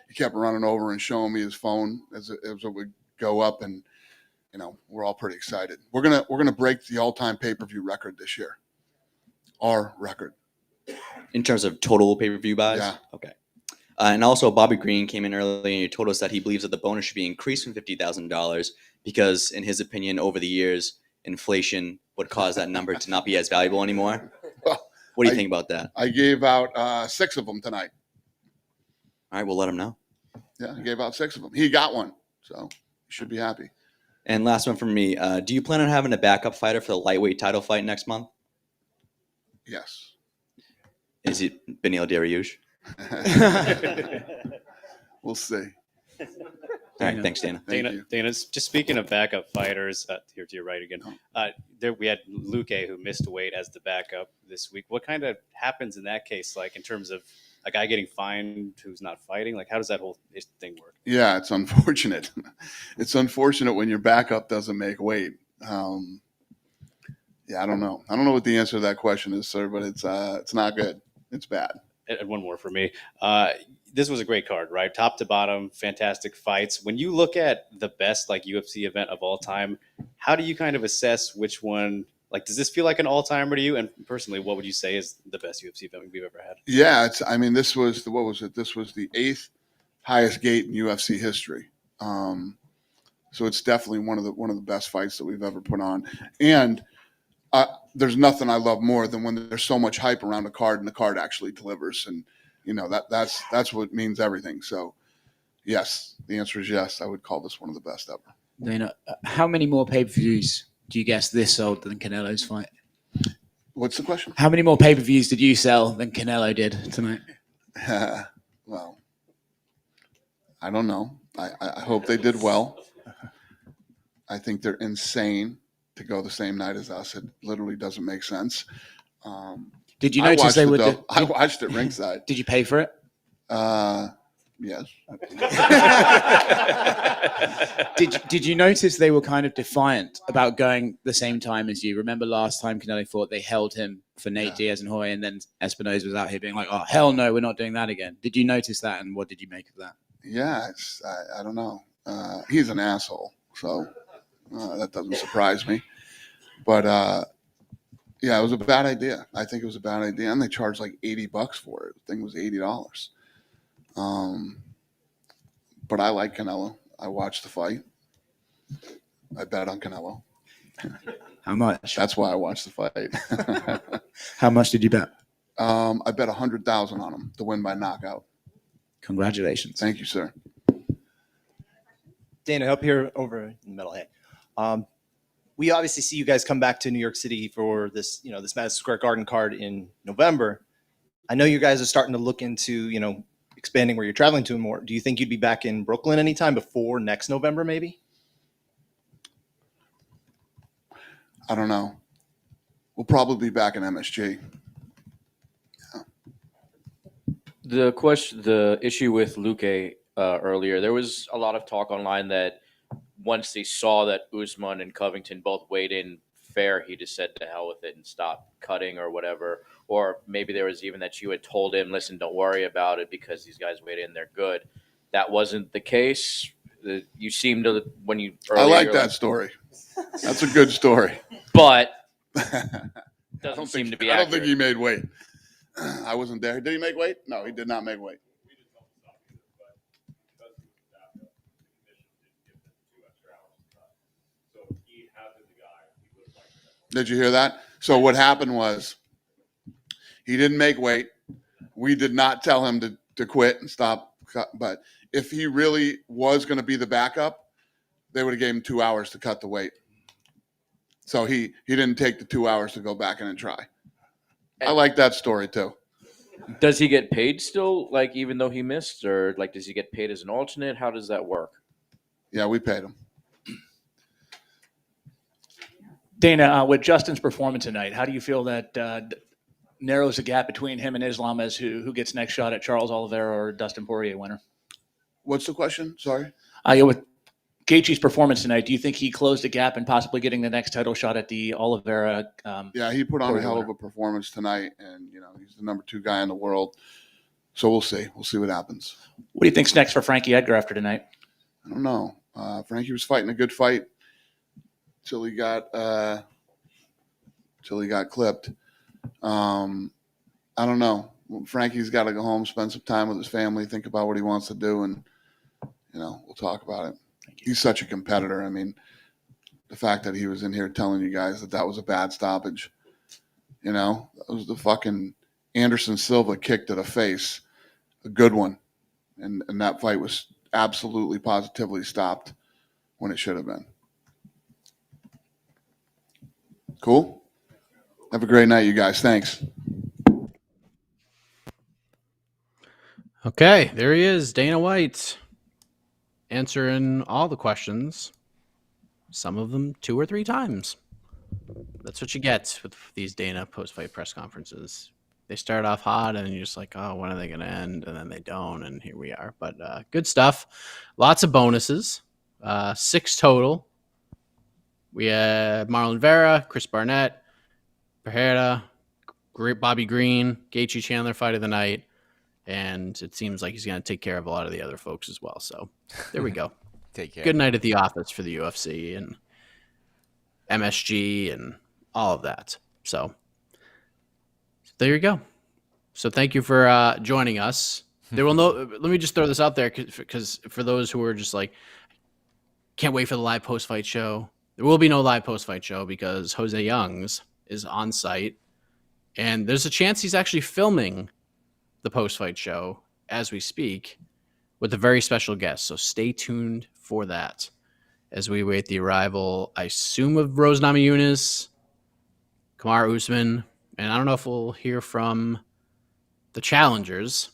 Speaker 3: He kept running over and showing me his phone as it would go up, and we're all pretty excited. We're gonna break the all-time pay-per-view record this year. Our record.
Speaker 13: In terms of total pay-per-view buys?
Speaker 3: Yeah.
Speaker 13: Okay. And also, Bobby Green came in early and he told us that he believes that the bonus should be increased from $50,000 because, in his opinion, over the years, inflation would cause that number to not be as valuable anymore. What do you think about that?
Speaker 3: I gave out 6 of them tonight.
Speaker 13: All right, we'll let him know.
Speaker 3: Yeah, I gave out 6 of them. He got one, so he should be happy.
Speaker 13: And last one from me. Do you plan on having a backup fighter for the lightweight title fight next month?
Speaker 3: Yes.
Speaker 13: Is it Beneil Dariush?
Speaker 3: We'll see.
Speaker 13: All right, thanks, Dana.
Speaker 5: Dana, just speaking of backup fighters, here to your right again. There we had Luque who missed weight as the backup this week. What kind of happens in that case, like in terms of a guy getting fined who's not fighting? Like, how does that whole thing work?
Speaker 3: Yeah, it's unfortunate. It's unfortunate when your backup doesn't make weight. Yeah, I don't know. I don't know what the answer to that question is, sir, but it's not good. It's bad.
Speaker 5: And one more for me. This was a great card, right? Top to bottom, fantastic fights. When you look at the best UFC event of all time, how do you kind of assess which one? Like, does this feel like an all-timer to you? And personally, what would you say is the best UFC event we've ever had?
Speaker 3: Yeah, this was what was it? This was the 8th highest gate in UFC history. So it's definitely one of the best fights that we've ever put on. And there's nothing I love more than when there's so much hype around a card and the card actually delivers. And that's what means everything. So yes, the answer is yes. I would call this one of the best ever.
Speaker 14: Dana, how many more pay-per-views do you guess this sold than Canelo's fight?
Speaker 3: What's the question?
Speaker 14: How many more pay-per-views did you sell than Canelo did tonight?
Speaker 3: Well, I don't know. I hope they did well. I think they're insane to go the same night as us. It literally doesn't make sense.
Speaker 14: Did you notice they would?
Speaker 3: I watched it ringside.
Speaker 14: Did you pay for it?
Speaker 3: Yes.
Speaker 14: Did you notice they were kind of defiant about going the same time as you? Remember last time Canelo fought, they held him for Nate Diaz and Hoy, and then Espinosa was out here being like, "Oh hell no, we're not doing that again." Did you notice that, and what did you make of that?
Speaker 3: Yeah, I don't know. He's an asshole, so that doesn't surprise me. But yeah, it was a bad idea. I think it was a bad idea, and they charged like $80 for it. The thing was $80. But I like Canelo. I watched the fight. I bet on Canelo.
Speaker 14: How much?
Speaker 3: That's why I watched the fight.
Speaker 14: How much did you bet?
Speaker 3: I bet 100,000 on him to win by knockout.
Speaker 14: Congratulations.
Speaker 3: Thank you, sir.
Speaker 15: Dana, up here over in the middle. Hey, we obviously see you guys come back to New York City for this, this Madison Square Garden card in November. I know you guys are starting to look into, expanding where you're traveling to more. Do you think you'd be back in Brooklyn anytime before next November, maybe?
Speaker 3: I don't know. We'll probably be back in MSG.
Speaker 11: The issue with Luque earlier, there was a lot of talk online that once they saw that Usman and Covington both weighed in fair, he just said to hell with it and stopped cutting or whatever. Or maybe there was even that you had told him, listen, don't worry about it because these guys weighed in, they're good. That wasn't the case. You seemed to, when you
Speaker 3: I like that story. That's a good story.
Speaker 11: But doesn't seem to be
Speaker 3: I don't
Speaker 11: accurate.
Speaker 3: think he made weight. I wasn't there. Did he make weight? No, he did not make weight. Did you hear that? So what happened was he didn't make weight. We did not tell him to quit and stop. But if he really was going to be the backup, they would have gave him 2 hours to cut the weight. So he didn't take the 2 hours to go back in and try. I like that story too.
Speaker 11: Does he get paid still, like even though he missed, or like does he get paid as an alternate? How does that work?
Speaker 3: Yeah, we paid him.
Speaker 14: Dana, with Justin's performance tonight, how do you feel that narrows the gap between him and Islam as who gets next shot at Charles Oliveira or Dustin Poirier winner?
Speaker 3: What's the question? Sorry.
Speaker 14: With Gaethje's performance tonight, do you think he closed the gap and possibly getting the next title shot at the Oliveira?
Speaker 3: Yeah, he put on a hell of a performance tonight, and he's the number 2 guy in the world. So we'll see. We'll see what happens.
Speaker 14: What do you think's next for Frankie Edgar after tonight?
Speaker 3: I don't know. Frankie was fighting a good fight till he got clipped. I don't know. Frankie's got to go home, spend some time with his family, think about what he wants to do, and we'll talk about it. He's such a competitor. I mean, the fact that he was in here telling you guys that was a bad stoppage, that was the fucking Anderson Silva kick to the face, a good one, and that fight was absolutely positively stopped when it should have been. Cool. Have a great night, you guys. Thanks.
Speaker 1: Okay, there he is, Dana White, answering all the questions, some of them 2 or 3 times. That's what you get with these Dana post-fight press conferences. They start off hot, and you're just like, oh, when are they going to end? And then they don't, and here we are. But good stuff. Lots of bonuses. 6 total. We had Marlon Vera, Chris Barnett, Pereira, Bobby Green, Gaethje Chandler fight of the night. And it seems like he's going to take care of a lot of the other folks as well. So there we go.
Speaker 2: Take care.
Speaker 1: Good night at the office for the UFC and MSG and all of that. So there you go. So thank you for joining us. There will let me just throw this out there because for those who are just like, can't wait for the live post-fight show. There will be no live post-fight show because Jose Youngs is on site. And there's a chance he's actually filming the post-fight show as we speak with a very special guest. So stay tuned for that as we wait the arrival, I assume, of Post-Namajunas, Kamaru Usman, And I don't know if we'll hear from the challengers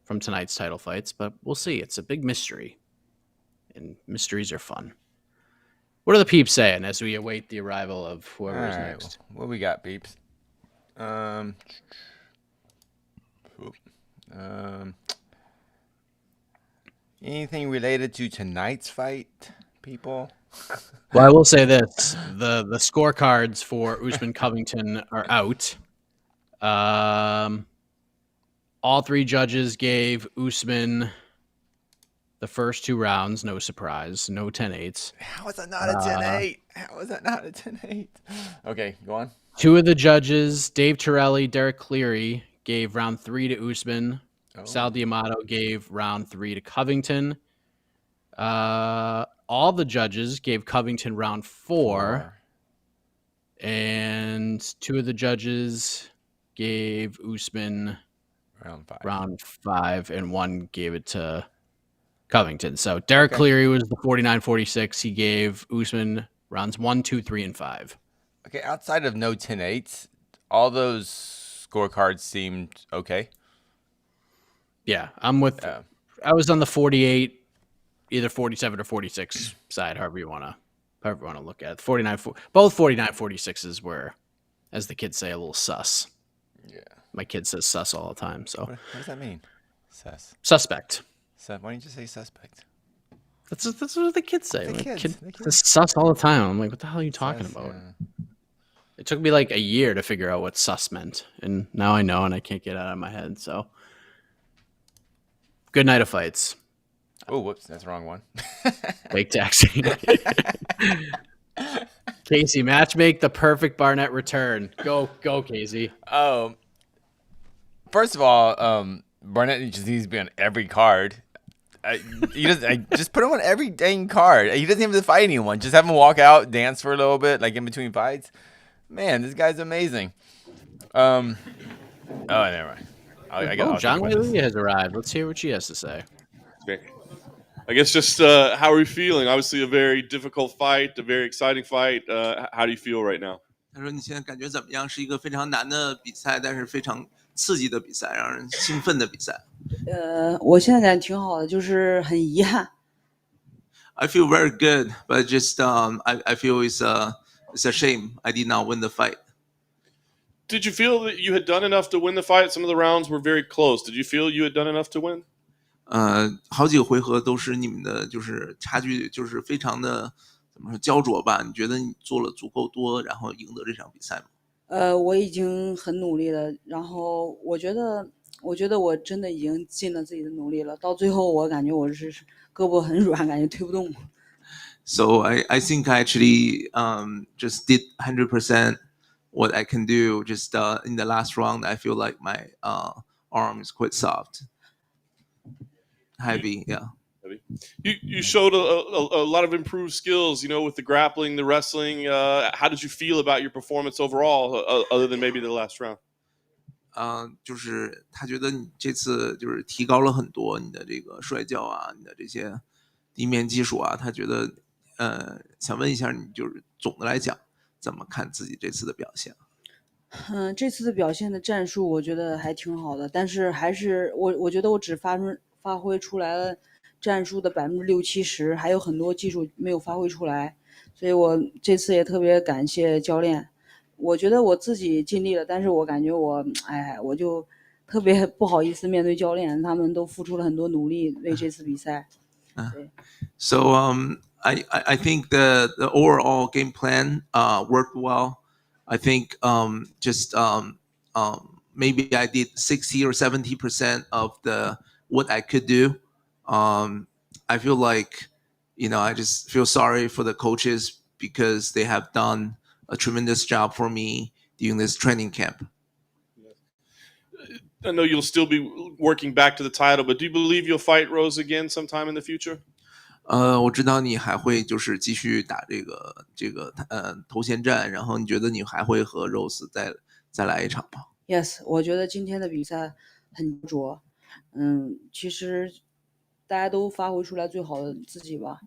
Speaker 1: from tonight's title fights, but we'll see. It's a big mystery, and mysteries are fun. What are the peeps saying as we await the arrival of whoever is next?
Speaker 2: What we got, peeps? Anything related to tonight's fight, people?
Speaker 1: Well, I will say this: the scorecards for Usman Covington are out. All three judges gave Usman the first 2 rounds. No surprise. No 10-8s.
Speaker 2: How is that not a 10-8? How is that not a 10-8? Okay, go on.
Speaker 1: 2 of the judges, Dave Torelli, Derek Cleary, gave round 3 to Usman. Sal D'Amato gave round 3 to Covington. All the judges gave Covington round 4. And 2 of the judges gave Usman round 5, and 1 gave it to Covington. So Derek Cleary was the 49-46. He gave Usman rounds 1, 2, 3, and 5.
Speaker 2: Okay, outside of no 10-8s, all those scorecards seemed okay.
Speaker 1: Yeah, I'm with. I was on the 48, either 47 or 46 side, however you want to look at it. 49, both 49-46s were, as the kids say, a little sus.
Speaker 2: Yeah,
Speaker 1: my kid says sus all the time. So
Speaker 2: what does that mean? Sus.
Speaker 1: Suspect.
Speaker 2: Why don't you say suspect?
Speaker 1: That's what the kids say.
Speaker 2: The
Speaker 1: Kid
Speaker 2: kids.
Speaker 1: says sus all the time. I'm like, what the hell are you talking
Speaker 2: Sus,
Speaker 1: about?
Speaker 2: yeah.
Speaker 1: It took me like a year to figure out what sus meant, and now I know, and I can't get it out of my head. So, good night of fights.
Speaker 2: Oh, whoops, that's the wrong one.
Speaker 1: Fake taxi. Casey, match make the perfect Barnett return. Go, Casey.
Speaker 2: First of all, Barnett just needs to be on every card. I just put him on every dang card. He doesn't even have to fight anyone. Just have him walk out, dance for a little bit, like in between fights. Man, this guy's amazing. Oh, never mind.
Speaker 1: Zhang Weili has arrived. Let's hear what she has to say.
Speaker 4: I guess just how are you feeling? Obviously, a very difficult fight, a very exciting fight. How do you feel right now?
Speaker 16: 他说：“你现在感觉怎么样？是一个非常难的比赛，但是非常刺激的比赛，让人兴奋的比赛。”
Speaker 17: 我现在感觉挺好的，就是很遗憾。
Speaker 16: I feel very good, but just I feel it's a shame I did not win the fight.
Speaker 4: Did you feel that you had done enough to win the fight? Some of the rounds were very close. Did you feel you had done enough to win?
Speaker 16: 好几个回合都是你们的，就是差距就是非常的怎么说焦灼吧？你觉得你做了足够多，然后赢得这场比赛吗？
Speaker 17: 我已经很努力了，然后我觉得我真的已经尽了自己的努力了。到最后，我感觉我是胳膊很软，感觉推不动。
Speaker 16: So I think I actually just did 100% what I can do. Just in the last round, I feel like my arm is quite soft. Heavy, yeah.
Speaker 4: You showed a lot of improved skills, with the grappling, the wrestling. How did you feel about your performance overall, other than maybe the last round?
Speaker 16: 就是他觉得你这次就是提高了很多，你的这个摔跤啊，你的这些地面技术啊，他觉得想问一下你，就是总的来讲怎么看自己这次的表现？
Speaker 17: 这次的表现的战术我觉得还挺好的，但是还是我觉得我只发挥出来了战术的60%-70%，还有很多技术没有发挥出来，所以我这次也特别感谢教练。我觉得我自己尽力了，但是我感觉我就特别不好意思面对教练，他们都付出了很多努力为这次比赛。
Speaker 16: So I think the overall game plan worked well. I think just maybe I did 60 or 70% of what I could do. I feel like, I just feel sorry for the coaches because they have done a tremendous job for me during this training camp.
Speaker 4: I know you'll still be working back to the title, but do you believe you'll fight Rose again sometime in the future?
Speaker 16: 我知道你还会就是继续打这个头衔战，然后你觉得你还会和 Rose 再来一场吗？
Speaker 17: Yes， 我觉得今天的比赛很拙。其实大家都发挥出来最好的自己吧。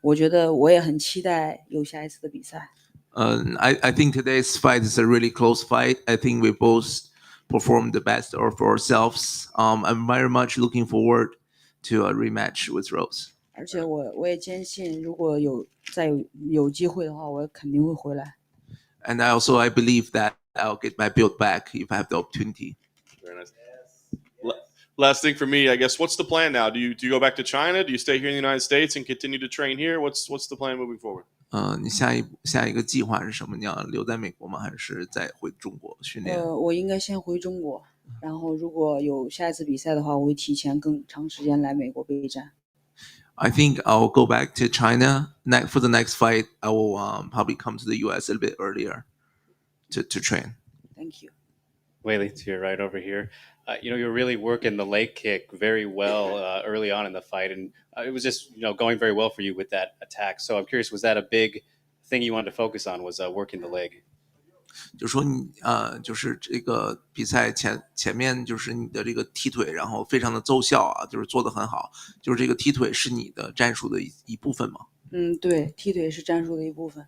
Speaker 17: 我觉得我也很期待有下一次的比赛。
Speaker 16: I think today's fight is a really close fight. I think we both performed the best of ourselves. I'm very much looking forward to a rematch with Rose.
Speaker 17: 而且我也坚信，如果再有机会的话，我肯定会回来。
Speaker 16: And I believe that I'll get my belt back if I have the opportunity.
Speaker 4: Very nice. Last thing for me, I guess. What's the plan now? Do you go back to China? Do you stay here in the United States and continue to train here? What's the plan moving forward?
Speaker 16: 你下一个计划是什么？你要留在美国吗？还是再回中国训练？
Speaker 17: 我应该先回中国，然后如果有下一次比赛的话，我会提前更长时间来美国备战。
Speaker 16: I think I'll go back to China. For the next fight, I will probably come to the US a little bit earlier to train.
Speaker 17: Thank you.
Speaker 5: Weili, to your right over here. You're really working the leg kick very well early on in the fight, and it was just going very well for you with that attack. So I'm curious, was that a big thing you wanted to focus on? Was working the leg?
Speaker 16: 就说你就是这个比赛前面就是你的这个踢腿，然后非常的奏效啊，就是做得很好。就是这个踢腿是你的战术的一部分吗？
Speaker 17: 对，踢腿是战术的一部分，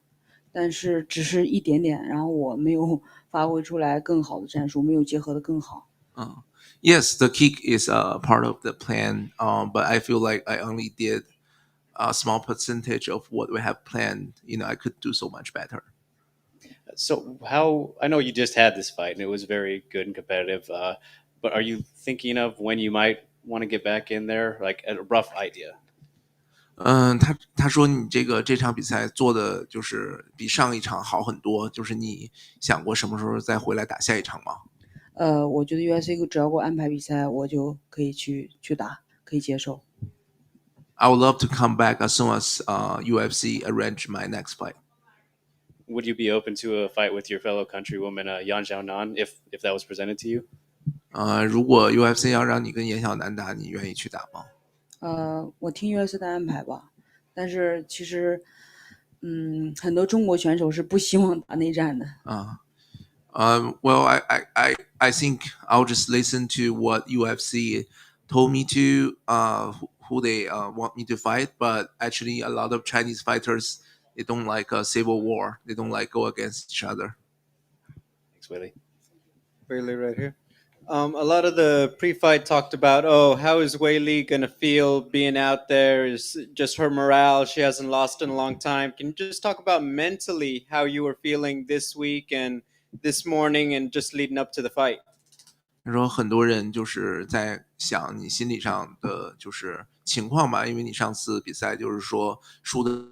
Speaker 17: 但是只是一点点，然后我没有发挥出来更好的战术，没有结合的更好。
Speaker 16: Yes, the kick is a part of the plan, but I feel like I only did a small percentage of what we have planned. I could do so much better.
Speaker 5: So I know you just had this fight and it was very good and competitive, but are you thinking of when you might want to get back in there, like a rough idea?
Speaker 16: 他说你这场比赛做的就是比上一场好很多，就是你想过什么时候再回来打下一场吗？
Speaker 17: 我觉得 UFC 只要给我安排比赛，我就可以去打，可以接受。
Speaker 16: I would love to come back as soon as UFC arrange my next fight.
Speaker 5: Would you be open to a fight with your fellow countrywoman Yan Xiaonan if that was presented to you?
Speaker 16: 如果 UFC 要让你跟严小楠打，你愿意去打吗？
Speaker 17: 我听 UFC 的安排吧，但是其实，很多中国选手是不希望打内战的。
Speaker 16: Well, I think I'll just listen to what UFC told me to, who they want me to fight. But actually, a lot of Chinese fighters, they don't like a civil war. They don't like go against each other.
Speaker 5: Thanks, Weili.
Speaker 6: Weili right here. A lot of the pre-fight talked about, how is Weili going to feel being out there? Is just her morale? She hasn't lost in a long time. Can you just talk about mentally how you were feeling this week and this morning and just leading up to the fight?
Speaker 16: 他说很多人就是在想你心理上的就是情况吧，因为你上次比赛就是说输的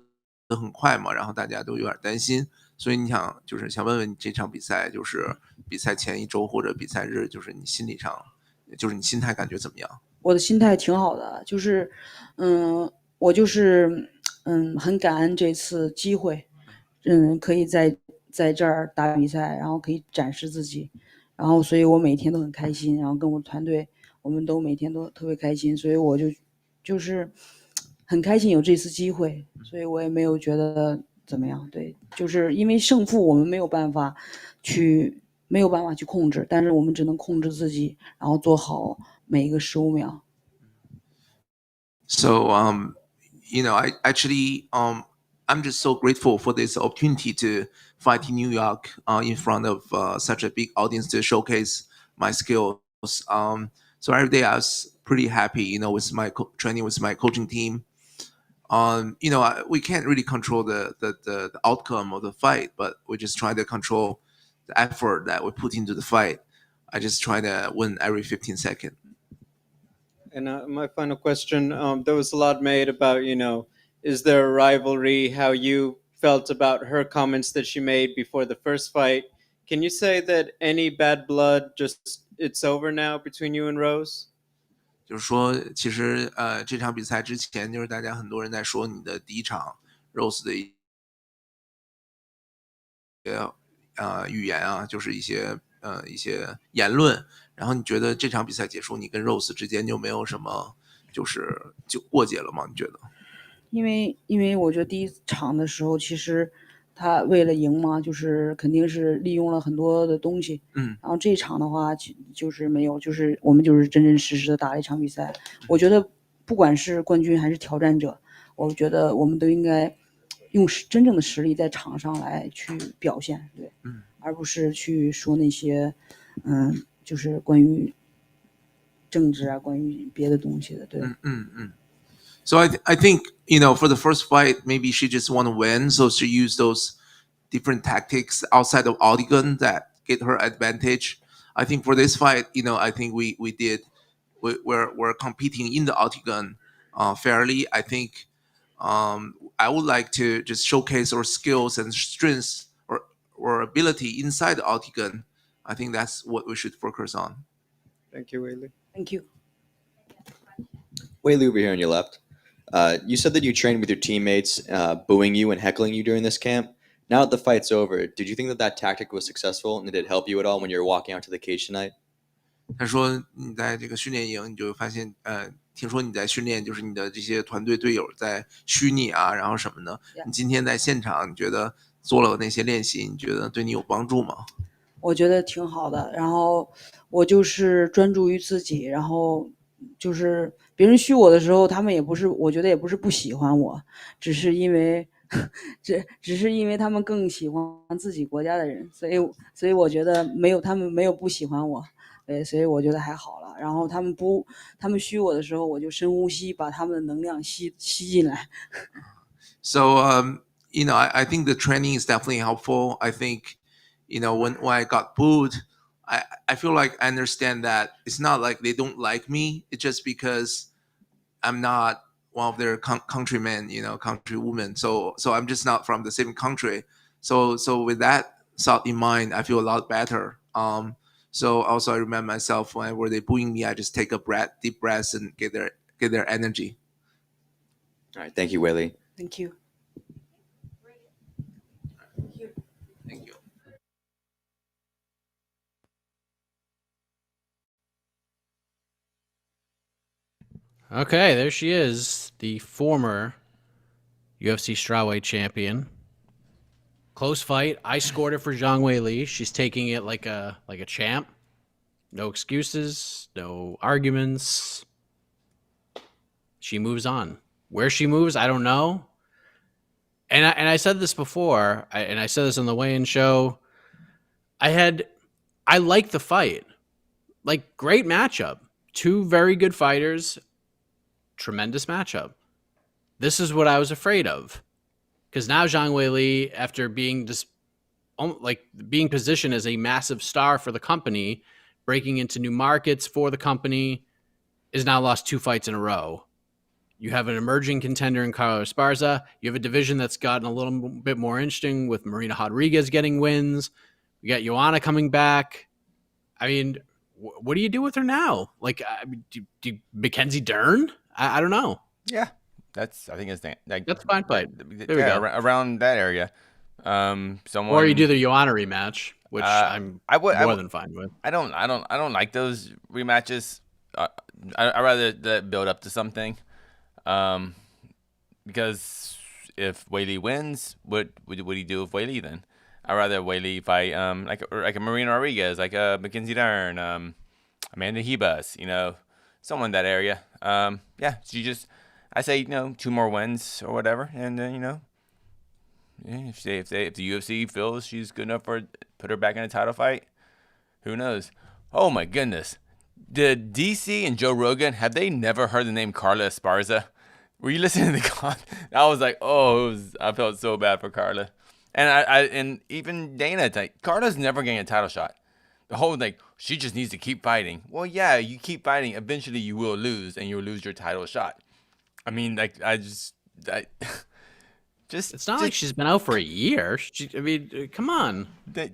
Speaker 16: 很快嘛，然后大家都有点担心，所以你想问问你这场比赛就是比赛前一周或者比赛日，就是你心理上就是你心态感觉怎么样？
Speaker 17: 我的心态挺好的，就是我就是很感恩这次机会，可以在这儿打比赛，然后可以展示自己，然后所以我每天都很开心，然后跟我团队我们都每天都特别开心，所以我就是很开心有这次机会，所以我也没有觉得怎么样。对，就是因为胜负我们没有办法去控制，但是我们只能控制自己，然后做好每一个15秒。
Speaker 16: So I actually I'm just so grateful for this opportunity to fight in New York in front of such a big audience to showcase my skills. So every day I was pretty happy, with my training with my coaching team. We can't really control the outcome of the fight, but we just try to control the effort that we put into the fight. I just try to win every 15 seconds.
Speaker 6: And my final question, there was a lot made about, is there a rivalry, how you felt about her comments that she made before the first fight. Can you say that any bad blood, just it's over now between you and Rose?
Speaker 16: 就是说，其实这场比赛之前，就是大家很多人在说你的第一场 Rose 的语言啊，就是一些言论。然后你觉得这场比赛结束，你跟 Rose 之间就没有什么就过节了吗？你觉得？
Speaker 17: 因为我觉得第一场的时候，其实他为了赢嘛，就是肯定是利用了很多的东西。然后这一场的话，就是没有，就是我们就是真真实实的打了一场比赛。我觉得不管是冠军还是挑战者，我觉得我们都应该用真正的实力在场上来去表现，对，而不是去说那些就是关于政治啊，关于别的东西的，对。
Speaker 16: So I think, for the first fight, maybe she just want to win, so she used those different tactics outside of octagon that get her advantage. I think for this fight, I think we're competing in the octagon fairly. I think I would like to just showcase our skills and strengths or ability inside the octagon. I think that's what we should focus on.
Speaker 6: Thank you, Weili.
Speaker 17: Thank you.
Speaker 13: Weili over here on your left. You said that you trained with your teammates, booing you and heckling you during this camp. Now that the fight's over, did you think that tactic was successful, and did it help you at all when you were walking out to the cage tonight?
Speaker 16: 他说你在这个训练营，你就发现听说你在训练，就是你的这些团队队友在虚你啊，然后什么的。你今天在现场，你觉得做了那些练习，你觉得对你有帮助吗？
Speaker 17: 我觉得挺好的，然后我就是专注于自己，然后就是别人虚我的时候，他们也不是，我觉得也不是不喜欢我，只是因为他们更喜欢自己国家的人，所以我觉得他们没有不喜欢我，对，所以我觉得还好了。然后他们虚我的时候，我就深呼吸，把他们的能量吸进来。
Speaker 16: So I think the training is definitely helpful. I think when I got booed, I feel like I understand that it's not like they don't like me. It's just because I'm not one of their countrymen, countrywomen. So I'm just not from the same country. So with that thought in mind, I feel a lot better. So also I remind myself where they booing me, I just take a deep breath and get their energy.
Speaker 13: All right, thank you, Weili.
Speaker 17: Thank you.
Speaker 16: Thank you.
Speaker 1: Okay, there she is, the former UFC strawweight champion. Close fight. I scored it for Zhang Weili. She's taking it like a champ. No excuses, no arguments. She moves on. Where she moves, I don't know. And I said this before, and I said this on the weigh-in show. I like the fight. Like, great matchup. Two very good fighters. Tremendous matchup. This is what I was afraid of. Because now Zhang Weili, after being being positioned as a massive star for the company, breaking into new markets for the company, is now lost 2 fights in a row. You have an emerging contender in Carlos Esparza. You have a division that's gotten a little bit more interesting with Marina Rodriguez getting wins. You got Joanna coming back. I mean, what do you do with her now? Like, do Mackenzie Dern? I don't know.
Speaker 2: Yeah, I think it's like
Speaker 1: that's a fine fight. There we go.
Speaker 2: Around that area.
Speaker 1: Or you do the Joanna rematch, which I'm more than fine with.
Speaker 2: I don't like those rematches. I rather that build up to something. Because if Weili wins, what would he do with Weili then? I'd rather Weili fight like a Marina Rodriguez, like a Mackenzie Dern, Amanda Hebus, someone in that area. Yeah, I say 2 more wins or whatever, and if the UFC feels she's good enough put her back in a title fight, who knows? Oh my goodness, did DC and Joe Rogan have they never heard the name Carla Esparza? Were you listening to the I was like, I felt so bad for Carla. And and even Dana, Carla's never getting a title shot. The whole she just needs to keep fighting. Well, yeah, you keep fighting. Eventually, you will lose, and you'll lose your title shot. I mean, it's
Speaker 1: not like she's been out for a year. Come on. She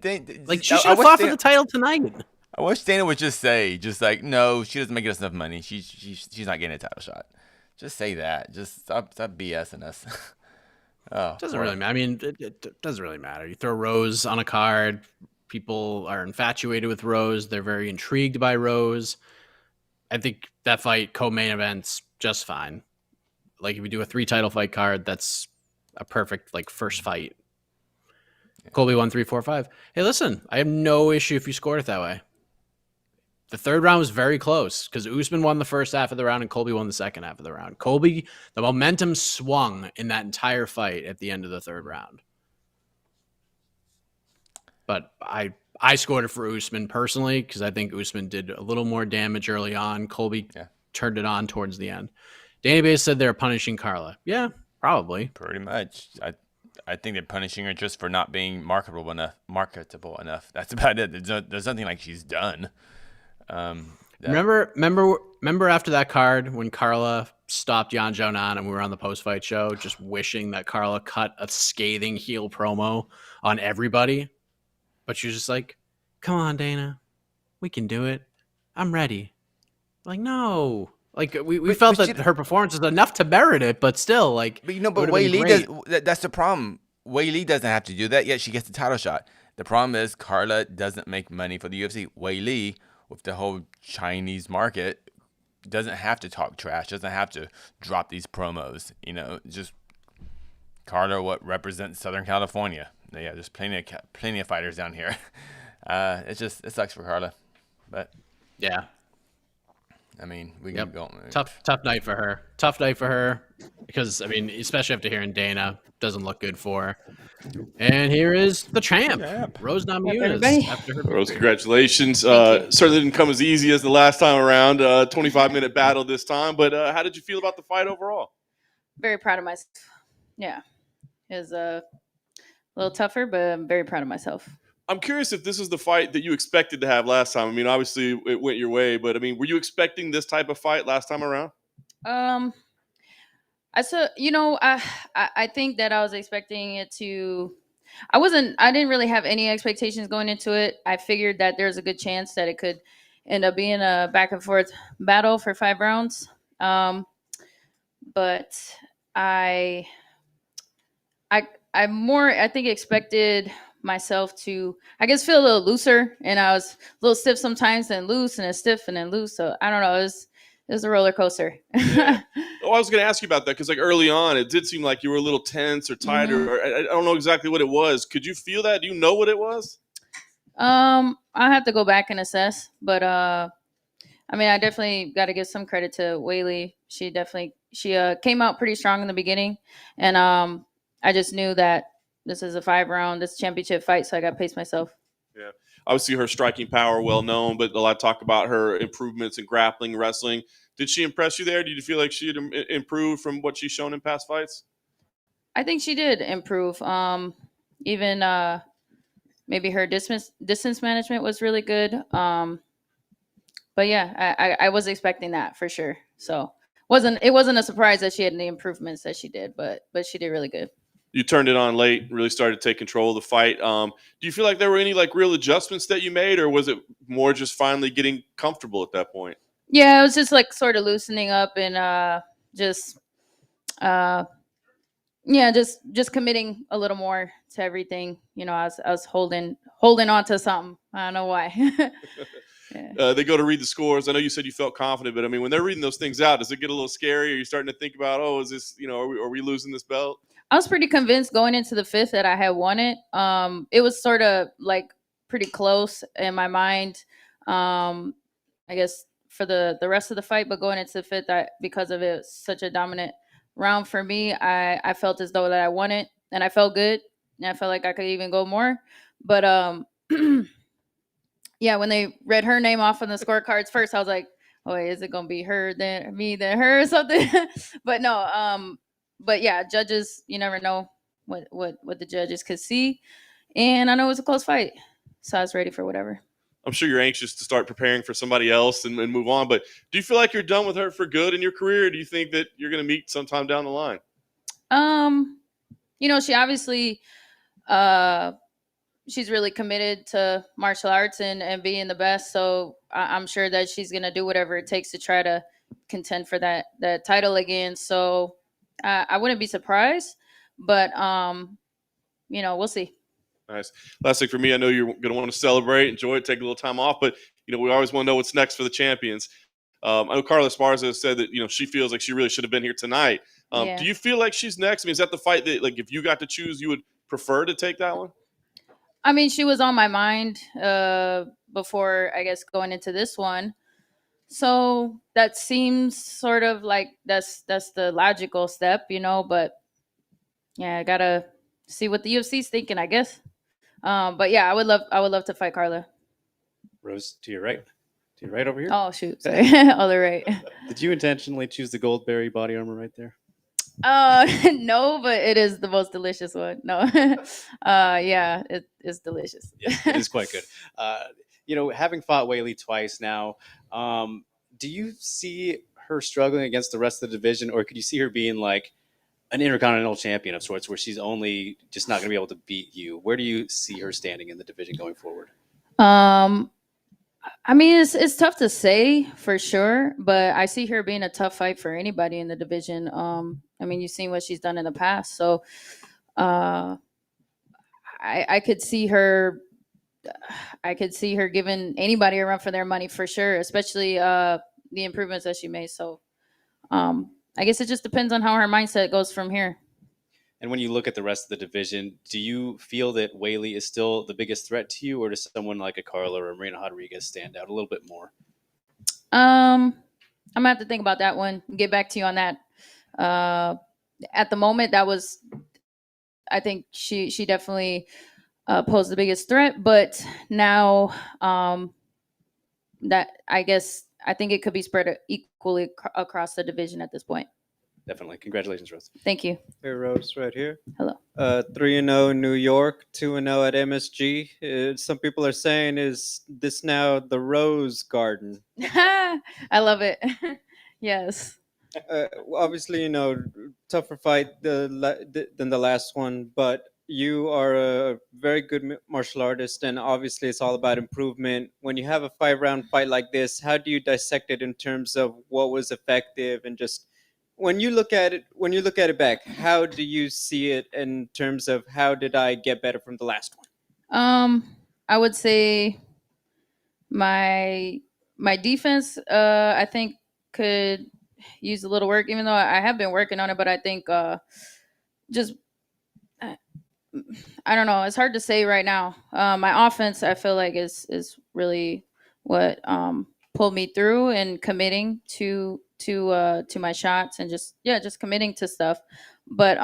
Speaker 1: should
Speaker 2: I
Speaker 1: have fought for the title tonight.
Speaker 2: I wish Dana would just say, no, she doesn't make us enough money. She's not getting a title shot. Just say that. Just stop BSing us.
Speaker 1: It doesn't really matter. I mean, it doesn't really matter. You throw Rose on a card. People are infatuated with Rose. They're very intrigued by Rose. I think that fight, co-main event's just fine. Like, if you do a 3 title fight card, that's a perfect, first fight. Yeah. Colby 1, 3, 4, 5. Hey, listen, I have no issue if you scored it that way. The third round was very close because Usman won the first half of the round and Colby won the second half of the round. The momentum swung in that entire fight at the end of the third round. But I scored it for Usman personally because I think Usman did a little more damage early on. Colby turned it on towards the end. Danny Bates said they're punishing Carla. Yeah, probably.
Speaker 2: Pretty much. I think they're punishing her just for not being marketable enough. That's about it. There's nothing like she's done.
Speaker 1: Remember after that card when Carla stopped Jan Jonan and we were on the post-fight show just wishing that Carla cut a scathing heel promo on everybody? But she was just like, come on, Dana. We can do it. I'm ready. Like, no. Like, we felt that her performance was enough to merit it, but still, like...
Speaker 2: But Weili that's the problem. Weili doesn't have to do that, yet she gets the title shot. The problem is Carla doesn't make money for the UFC. Weili, with the whole Chinese market, doesn't have to talk trash, doesn't have to drop these promos. Just Carla, what represents Southern California. Yeah, there's plenty of fighters down here. It sucks for Carla, but
Speaker 1: yeah.
Speaker 2: I mean, we can go.
Speaker 1: Tough night for her. Tough night for her because, I mean, especially after hearing Dana, doesn't look good for her. And here is the champ, Rose Namajunas.
Speaker 4: Rose, congratulations. Certainly didn't come as easy as the last time around. 25-minute battle this time. But how did you feel about the fight overall?
Speaker 18: Very proud of myself. Yeah. It was a little tougher, but I'm very proud of myself.
Speaker 4: I'm curious if this is the fight that you expected to have last time. I mean, obviously it went your way, but I mean, were you expecting this type of fight last time around?
Speaker 18: I think that I was expecting it to. I didn't really have any expectations going into it. I figured that there's a good chance that it could end up being a back and forth battle for 5 rounds. But I expected myself to, I guess, feel a little looser, and I was a little stiff sometimes, then loose, and then stiff, and then loose. So I don't know. It was a roller coaster.
Speaker 4: Yeah. Oh, I was going to ask you about that because, like, early on, it did seem like you were a little tense or tight, or I don't know exactly what it was. Could you feel that? Do you know what it was?
Speaker 18: I'll have to go back and assess, but I mean, I definitely got to give some credit to Weili. She came out pretty strong in the beginning, and I just knew that this is a 5-round, this championship fight, so I got to pace myself.
Speaker 4: Yeah. Obviously, her striking power well known, but a lot of talk about her improvements in grappling, wrestling. Did she impress you there? Did you feel like she had improved from what she's shown in past fights?
Speaker 18: I think she did improve. Even maybe her distance management was really good. But yeah, I was expecting that for sure. So it wasn't a surprise that she had the improvements that she did, but she did really good.
Speaker 4: You turned it on late, really started to take control of the fight. Do you feel like there were any like real adjustments that you made, or was it more just finally getting comfortable at that point?
Speaker 18: Yeah, it was just like sort of loosening up and just committing a little more to everything. I was holding on to something. I don't know why. Yeah.
Speaker 4: They go to read the scores. I know you said you felt confident, but I mean, when they're reading those things out, does it get a little scary? Are you starting to think about, is this, are we losing this belt?
Speaker 18: I was pretty convinced going into the 5th that I had won it. It was sort of like pretty close in my mind, I guess, for the rest of the fight. But going into the 5th, because of it was such a dominant round for me, I felt as though that I won it, and I felt good, and I felt like I could even go more. But yeah, when they read her name off on the scorecards first, I was like, oh, wait, is it going to be her, then me, then her, or something? But no, but yeah, judges, you never know what the judges could see. And I know it was a close fight, so I was ready for whatever.
Speaker 4: I'm sure you're anxious to start preparing for somebody else and move on. But do you feel like you're done with her for good in your career? Or do you think that you're going to meet sometime down the line?
Speaker 18: She obviously, she's really committed to martial arts and being the best. So I'm sure that she's going to do whatever it takes to try to contend for that title again. So I wouldn't be surprised, but we'll see.
Speaker 4: Nice. Last thing for me, I know you're going to want to celebrate, enjoy it, take a little time off, but we always want to know what's next for the champions. I know Carla Esparza said that she feels like she really should have been here tonight.
Speaker 18: Yeah.
Speaker 4: Do you feel like she's next? I mean, is that the fight that, like, if you got to choose, you would prefer to take that one?
Speaker 18: I mean, she was on my mind before, I guess, going into this one. So that seems sort of like that's the logical step, but yeah, I gotta see what the UFC's thinking, I guess. But yeah, I would love to fight Carla.
Speaker 5: Rose, to your right. To your right over here.
Speaker 18: Oh shoot, sorry. Other right.
Speaker 5: Did you intentionally choose the Goldberry body armor right there?
Speaker 18: No, but it is the most delicious one. No. Yeah, it is delicious.
Speaker 5: Yeah, it is quite good. Having fought Weili twice now, do you see her struggling against the rest of the division, or could you see her being like an intercontinental champion of sorts, where she's only just not going to be able to beat you? Where do you see her standing in the division going forward?
Speaker 18: I mean, it's tough to say for sure, but I see her being a tough fight for anybody in the division. I mean, you've seen what she's done in the past, so I could see her. I could see her giving anybody a run for their money for sure, especially the improvements that she made. So, I guess it just depends on how her mindset goes from here.
Speaker 5: And when you look at the rest of the division, do you feel that Weili is still the biggest threat to you, or does someone like a Carla or Marina Rodriguez stand out a little bit more?
Speaker 18: I'm gonna have to think about that one. Get back to you on that. At the moment, I think she definitely posed the biggest threat, but now that I think it could be spread equally across the division at this point.
Speaker 5: Definitely. Congratulations, Rose.
Speaker 18: Thank you.
Speaker 6: Hey, Rose, right here.
Speaker 18: Hello.
Speaker 6: 3-0 New York, 2-0 at MSG. Some people are saying, is this now the Rose Garden?
Speaker 18: I love it. Yes.
Speaker 6: Obviously, tougher fight than the last one, but you are a very good martial artist, and obviously it's all about improvement. When you have a 5-round fight like this, how do you dissect it in terms of what was effective, and just when you look at it back, how do you see it in terms of how did I get better from the last one?
Speaker 18: I would say my defense, I think could use a little work, even though I have been working on it. But I think just I don't know. It's hard to say right now. My offense, I feel like is really what pulled me through and committing to my shots and just committing to stuff. But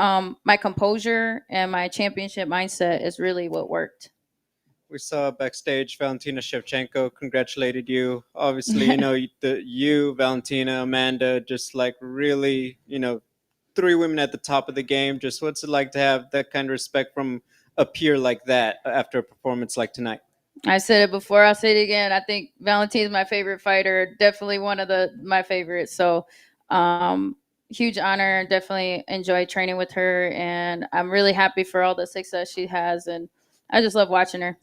Speaker 18: my composure and my championship mindset is really what worked.
Speaker 6: We saw backstage Valentina Shevchenko congratulated you. Obviously, you, Valentina, Amanda, just like really, 3 women at the top of the game. Just what's it like to have that kind of respect from a peer like that after a performance like tonight?
Speaker 18: I said it before, I'll say it again. I think Valentina's my favorite fighter, definitely one of my favorites. So huge honor, definitely enjoy training with her, and I'm really happy for all the success she has, and I just love watching her.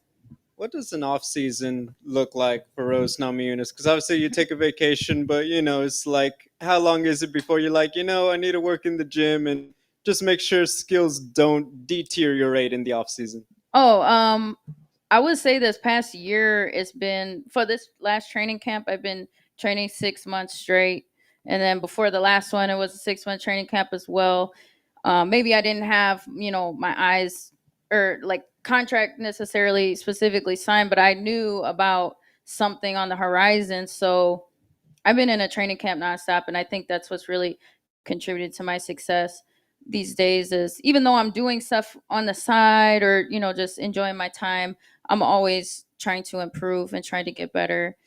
Speaker 6: What does an off season look like for Rose Namajunas? Because obviously you take a vacation, but it's like, how long is it before you're like, I need to work in the gym and just make sure skills don't deteriorate in the off season?
Speaker 18: Oh, I would say this past year, it's been, for this last training camp, I've been training 6 months straight. And then before the last one, it was a 6-month training camp as well. Maybe I didn't have, my eyes or like contract necessarily specifically signed, but I knew about something on the horizon. So I've been in a training camp nonstop. And I think that's what's really contributed to my success these days is even though I'm doing stuff on the side or, just enjoying my time, I'm always trying to improve and trying to get better,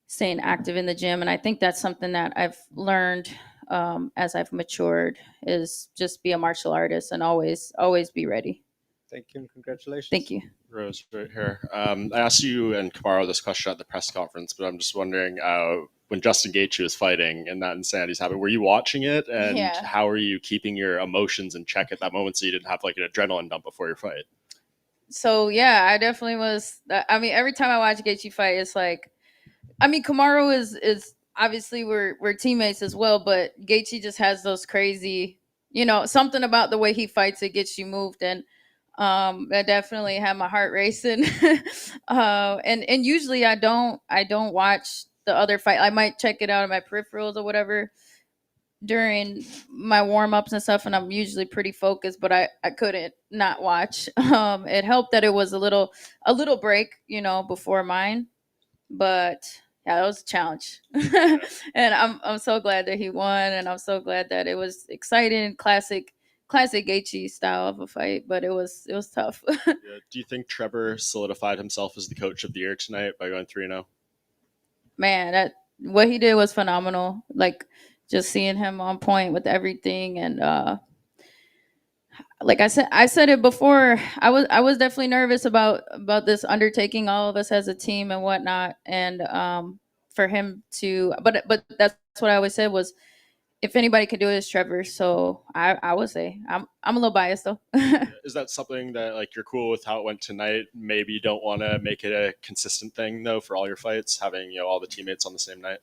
Speaker 18: staying active in the gym. And I think that's something that I've learned as I've matured is just be a martial artist and always be ready.
Speaker 6: Thank you and congratulations.
Speaker 18: Thank you.
Speaker 9: Rose, right here. I asked you and Kamaru this question at the press conference, but I'm just wondering when Justin Gaethje was fighting and that insanity's happening, were you watching it? And how are you keeping your emotions in check at that moment so you didn't have like an adrenaline dump before your fight?
Speaker 18: So, yeah, I definitely was. I mean, every time I watch Gaethje fight, it's like, I mean, Kamaru is obviously we're teammates as well, but Gaethje just has those crazy, something about the way he fights, it gets you moved. And that definitely had my heart racing. And usually I don't watch the other fight. I might check it out in my peripherals or whatever, during my warm-ups and stuff, and I'm usually pretty focused, but I couldn't not watch. It helped that it was a little break, before mine, but yeah, that was a challenge. And I'm so glad that he won, and I'm so glad that it was exciting, classic Gaethje style of a fight, but it was tough.
Speaker 9: Yeah. Do you think Trevor solidified himself as the coach of the year tonight by going 3-0?
Speaker 18: Man, what he did was phenomenal. Like, just seeing him on point with everything, and like I said it before. I was definitely nervous about this undertaking, all of us as a team and whatnot, and for him to, but that's what I always said was, if anybody could do it, it's Trevor. So I would say I'm a little biased though.
Speaker 9: Is that something that like you're cool with how it went tonight? Maybe you don't want to make it a consistent thing though for all your fights, having all the teammates on the same night.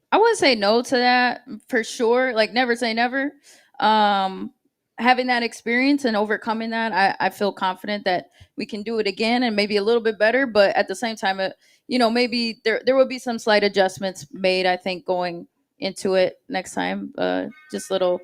Speaker 18: I wouldn't say no to that for sure. Like, never say never. Having that experience and overcoming that, I feel confident that we can do it again and maybe a little bit better. But at the same time, maybe there will be some slight adjustments made, I think, going into it next time. Just little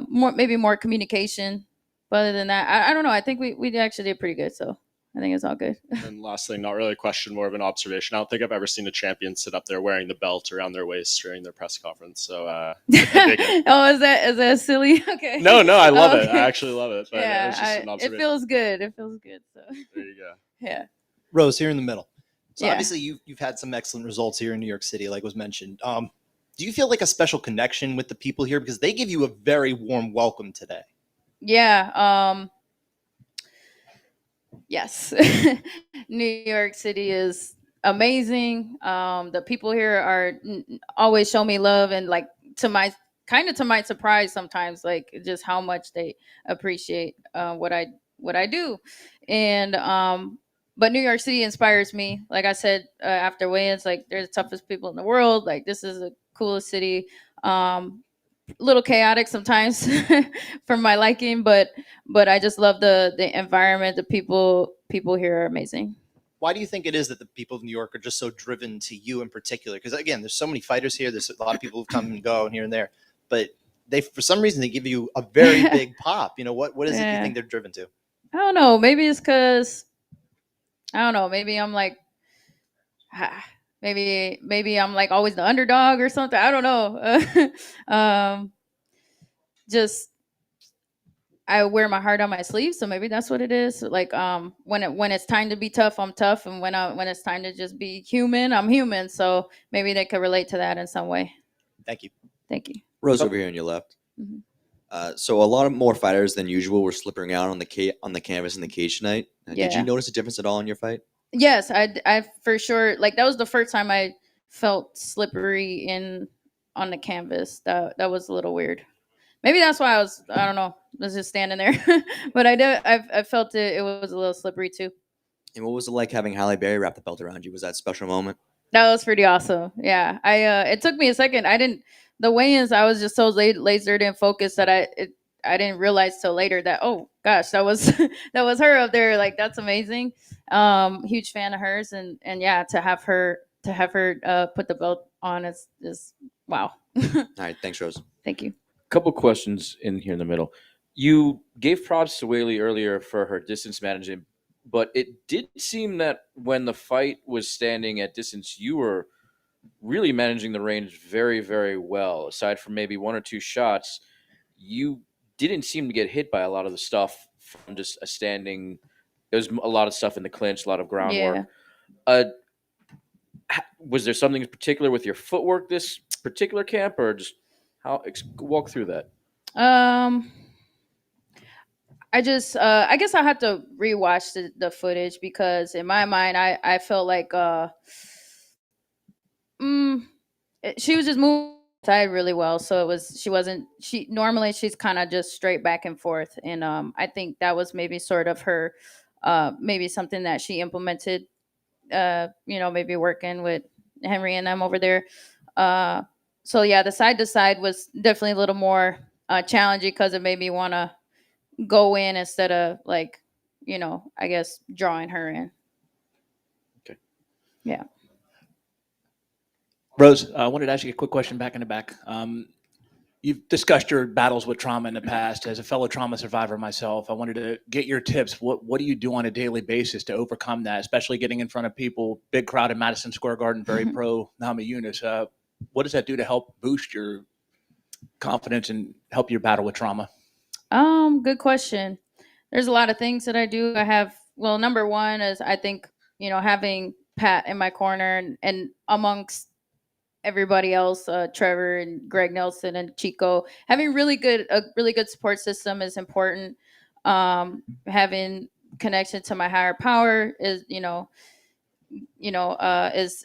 Speaker 18: more communication. But other than that, I don't know. I think we actually did pretty good. So I think it's all good.
Speaker 9: And last thing, not really a question, more of an observation. I don't think I've ever seen a champion sit up there wearing the belt around their waist during their press conference. So, I dig it.
Speaker 18: Oh, is that silly? Okay.
Speaker 9: No, I love it.
Speaker 18: Okay.
Speaker 9: I actually love it. But
Speaker 18: Yeah,
Speaker 9: it's just an observation.
Speaker 18: it feels good. It feels good. So
Speaker 9: There you go.
Speaker 18: yeah.
Speaker 15: Rose, here in the middle. So
Speaker 18: Yeah.
Speaker 15: obviously you've had some excellent results here in New York City, like was mentioned. Do you feel like a special connection with the people here because they give you a very warm welcome today?
Speaker 18: Yeah. Yes. New York City is amazing. The people here are always show me love, and like to my surprise sometimes, like just how much they appreciate what I do. And but New York City inspires me. Like I said after weigh-ins, like they're the toughest people in the world. Like, this is the coolest city. Little chaotic sometimes for my liking, but I just love the environment. The people here are amazing.
Speaker 15: Why do you think it is that the people of New York are just so driven to you in particular? Because again, there's so many fighters here. There's a lot of people who come and go and here and there, but they, for some reason, they give you a very big pop. What is it you think they're driven to?
Speaker 18: I don't know. Maybe it's because I don't know. Maybe I'm like, maybe I'm like always the underdog or something. I don't know. Just I wear my heart on my sleeve, so maybe that's what it is. Like when it's time to be tough, I'm tough, and when it's time to just be human, I'm human. So maybe they could relate to that in some way.
Speaker 15: Thank you.
Speaker 18: Thank you.
Speaker 13: Rose, over here on your left.
Speaker 18: Mhm.
Speaker 13: So a lot of more fighters than usual were slipping out on the canvas in the cage tonight. Did
Speaker 18: Yeah.
Speaker 13: you notice a difference at all in your fight?
Speaker 18: Yes, I for sure. Like, that was the first time I felt slippery on the canvas. That was a little weird. Maybe that's why I don't know, was just standing there. But I felt it was a little slippery too.
Speaker 13: And what was it like having Halle Berry wrap the belt around you? Was that a special moment?
Speaker 18: That was pretty awesome. Yeah. It took me a second. The weigh-ins, I was just so lasered and focused that I didn't realize till later that, oh gosh, that was that was her up there. Like, that's amazing. Huge fan of hers, and yeah, to have her put the belt on is wow.
Speaker 13: All right, thanks, Rose.
Speaker 18: Thank you.
Speaker 11: Couple questions in here in the middle. You gave props to Weili earlier for her distance management, but it did seem that when the fight was standing at distance, you were really managing the range very, very well. Aside from maybe one or two shots, you didn't seem to get hit by a lot of the stuff from just a standing. There was a lot of stuff in the clinch, a lot of groundwork. Was there something in particular with your footwork this particular camp, or just walk through that?
Speaker 18: I guess I have to rewatch the footage, because in my mind, I felt like she was just moving side really well. So normally she's kind of just straight back and forth. And I think that was maybe sort of her, maybe something that she implemented, maybe working with Henry and them over there. So yeah, the side to side was definitely a little more challenging, because it made me want to go in instead of like, I guess drawing her in.
Speaker 11: Okay.
Speaker 18: Yeah.
Speaker 19: Rose, I wanted to ask you a quick question back in the back. You've discussed your battles with trauma in the past. As a fellow trauma survivor myself, I wanted to get your tips. What do you do on a daily basis to overcome that, especially getting in front of people, big crowd in Madison Square Garden, very pro Namajunas. What does that do to help boost your confidence and help your battle with trauma?
Speaker 18: Good question. There's a lot of things that I do. Well, number one is I think, having Pat in my corner and amongst everybody else, Trevor and Greg Nelson and Chico, having a really good support system is important. Having connection to my higher power is,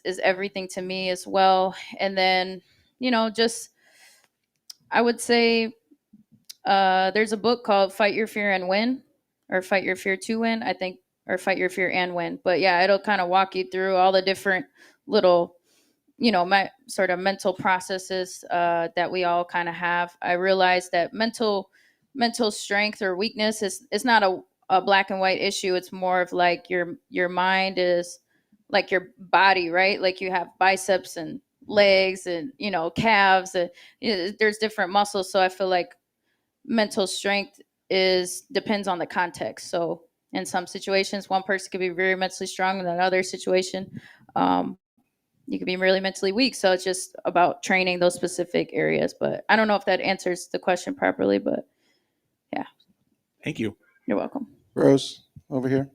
Speaker 18: is everything to me as well. And then, just, I would say, there's a book called Fight Your Fear and Win, or Fight Your Fear to Win, I think, or Fight Your Fear and Win. But yeah, it'll kind of walk you through all the different little, my sort of mental processes that we all kind of have. I realized that mental strength or weakness is not a black and white issue. It's more of like your mind is like your body, right? Like you have biceps and legs and, calves, and there's different muscles. So I feel like mental strength depends on the context. So in some situations, one person could be very mentally strong, in another situation, you could be really mentally weak. So it's just about training those specific areas. But I don't know if that answers the question properly, but yeah.
Speaker 19: Thank you.
Speaker 18: You're welcome.
Speaker 12: Rose, over here.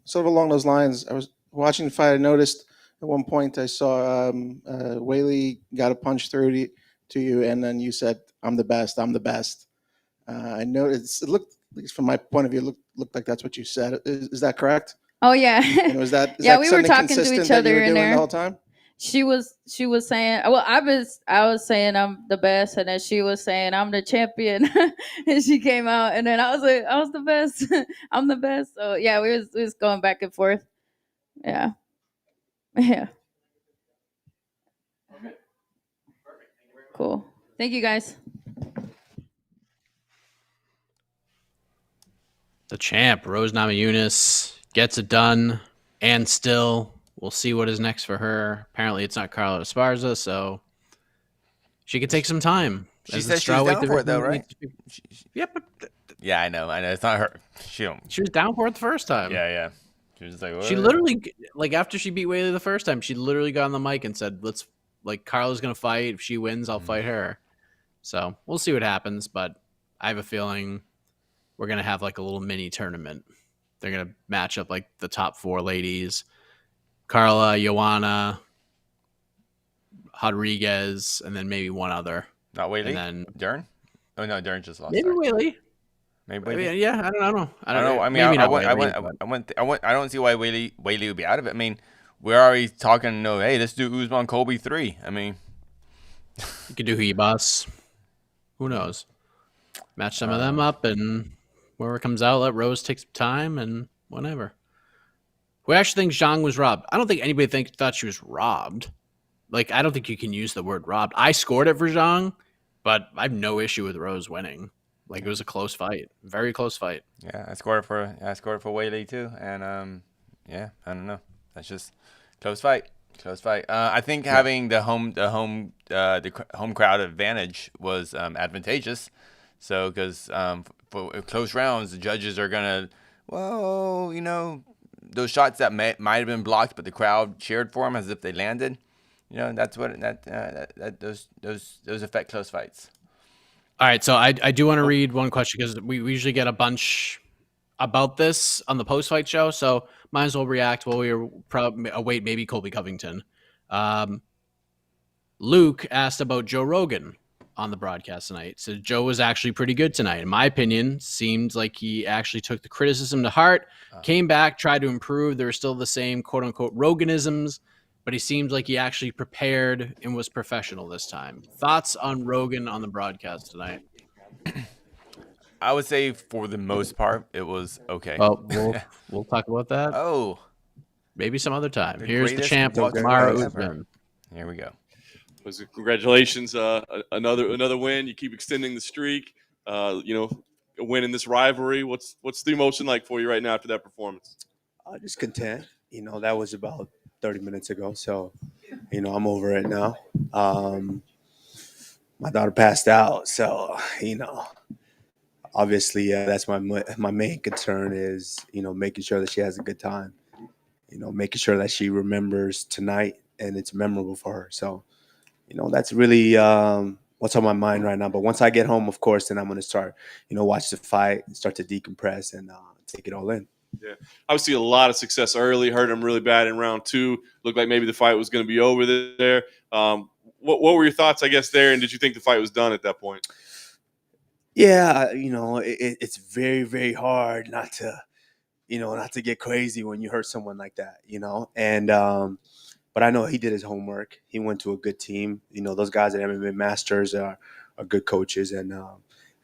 Speaker 12: Sort of along those lines, I was watching the fight. I noticed at one point I saw Weili got a punch through to you, and then you said, "I'm the best. I'm the best." I noticed it looked, at least from my point of view, looked like that's what you said. Is that correct?
Speaker 18: Oh yeah.
Speaker 12: And was that
Speaker 18: yeah?
Speaker 12: that
Speaker 18: We were
Speaker 12: something
Speaker 18: talking to
Speaker 12: consistent
Speaker 18: each
Speaker 12: that
Speaker 18: other
Speaker 12: you were
Speaker 18: in
Speaker 12: doing
Speaker 18: there
Speaker 12: the whole time?
Speaker 18: She was saying, well, I was saying I'm the best, and then she was saying I'm the champion, and she came out, and then I was like, I was the best, I'm the best. So yeah, we was going back and forth. Yeah, yeah. Cool. Thank you guys.
Speaker 1: The champ, Rose Namajunas, gets it done, and still, we'll see what is next for her. Apparently, it's not Carla Esparza, so she could take some time.
Speaker 2: She said she was down for it, though, right?
Speaker 1: Yeah, but
Speaker 2: yeah, I know. It's not her. She
Speaker 1: was down for it the first time.
Speaker 2: Yeah. She was like, what?
Speaker 1: She literally, like, after she beat Weili the first time, she literally got on the mic and said, Carla's going to fight. If she wins, I'll fight her. So we'll see what happens, but I have a feeling we're going to have like a little mini tournament. They're going to match up like the top 4 ladies, Carla, Joanna, Rodriguez, and then maybe one other.
Speaker 2: Not Weili?
Speaker 1: And then
Speaker 2: Dern? Oh, no, Dern just lost.
Speaker 1: Maybe Weili.
Speaker 2: Maybe
Speaker 1: I mean, yeah, I don't know.
Speaker 2: I don't know. I mean, I don't see why Weili would be out of it. I mean, we're already talking, hey, let's do Usman Colby 3. I mean,
Speaker 1: you could do Hebus. Who knows? Match some of them up, and whoever comes out, let Rose take some time, and whatever. Who actually thinks Zhang was robbed? I don't think anybody thought she was robbed. Like, I don't think you can use the word robbed. I scored it for Zhang, but I have no issue with Rose winning. Like, it was a close fight, very close fight.
Speaker 2: Yeah, I scored it for Weili too, and yeah, I don't know. That's just close fight. I think having the home crowd advantage was advantageous. So, because for close rounds, the judges are gonna, those shots that might have been blocked, but the crowd cheered for them as if they landed. That's what those affect close fights.
Speaker 1: All right, so I do want to read one question because we usually get a bunch about this on the post-fight show, so might as well react while we probably await maybe Colby Covington. Luke asked about Joe Rogan on the broadcast tonight. So Joe was actually pretty good tonight. In my opinion, seemed like he actually took the criticism to heart, came back, tried to improve. There were still the same quote-unquote Roganisms, but he seemed like he actually prepared and was professional this time. Thoughts on Rogan on the broadcast tonight?
Speaker 2: I would say for the most part, it was okay.
Speaker 1: Well, we'll talk about that.
Speaker 2: Oh,
Speaker 1: maybe some other time. Here's the champ,
Speaker 2: boxer
Speaker 1: Kamaru
Speaker 2: ever.
Speaker 1: Usman.
Speaker 2: Here we go.
Speaker 4: Congratulations, another win. You keep extending the streak. A win in this rivalry. What's the emotion like for you right now after that performance?
Speaker 20: Just content. That was about 30 minutes ago. So, I'm over it now. My daughter passed out. So, obviously that's my main concern is, making sure that she has a good time, making sure that she remembers tonight and it's memorable for her. So, that's really what's on my mind right now. But once I get home, of course, then I'm going to start, watch the fight and start to decompress and take it all in.
Speaker 4: Yeah, obviously a lot of success early. Hurt him really bad in round 2. Looked like maybe the fight was going to be over there. What were your thoughts, I guess, there? And did you think the fight was done at that point?
Speaker 20: Yeah, it's very, very hard not to get crazy when you hurt someone like that, And but I know he did his homework. He went to a good team. Those guys at MMA Masters are good coaches, and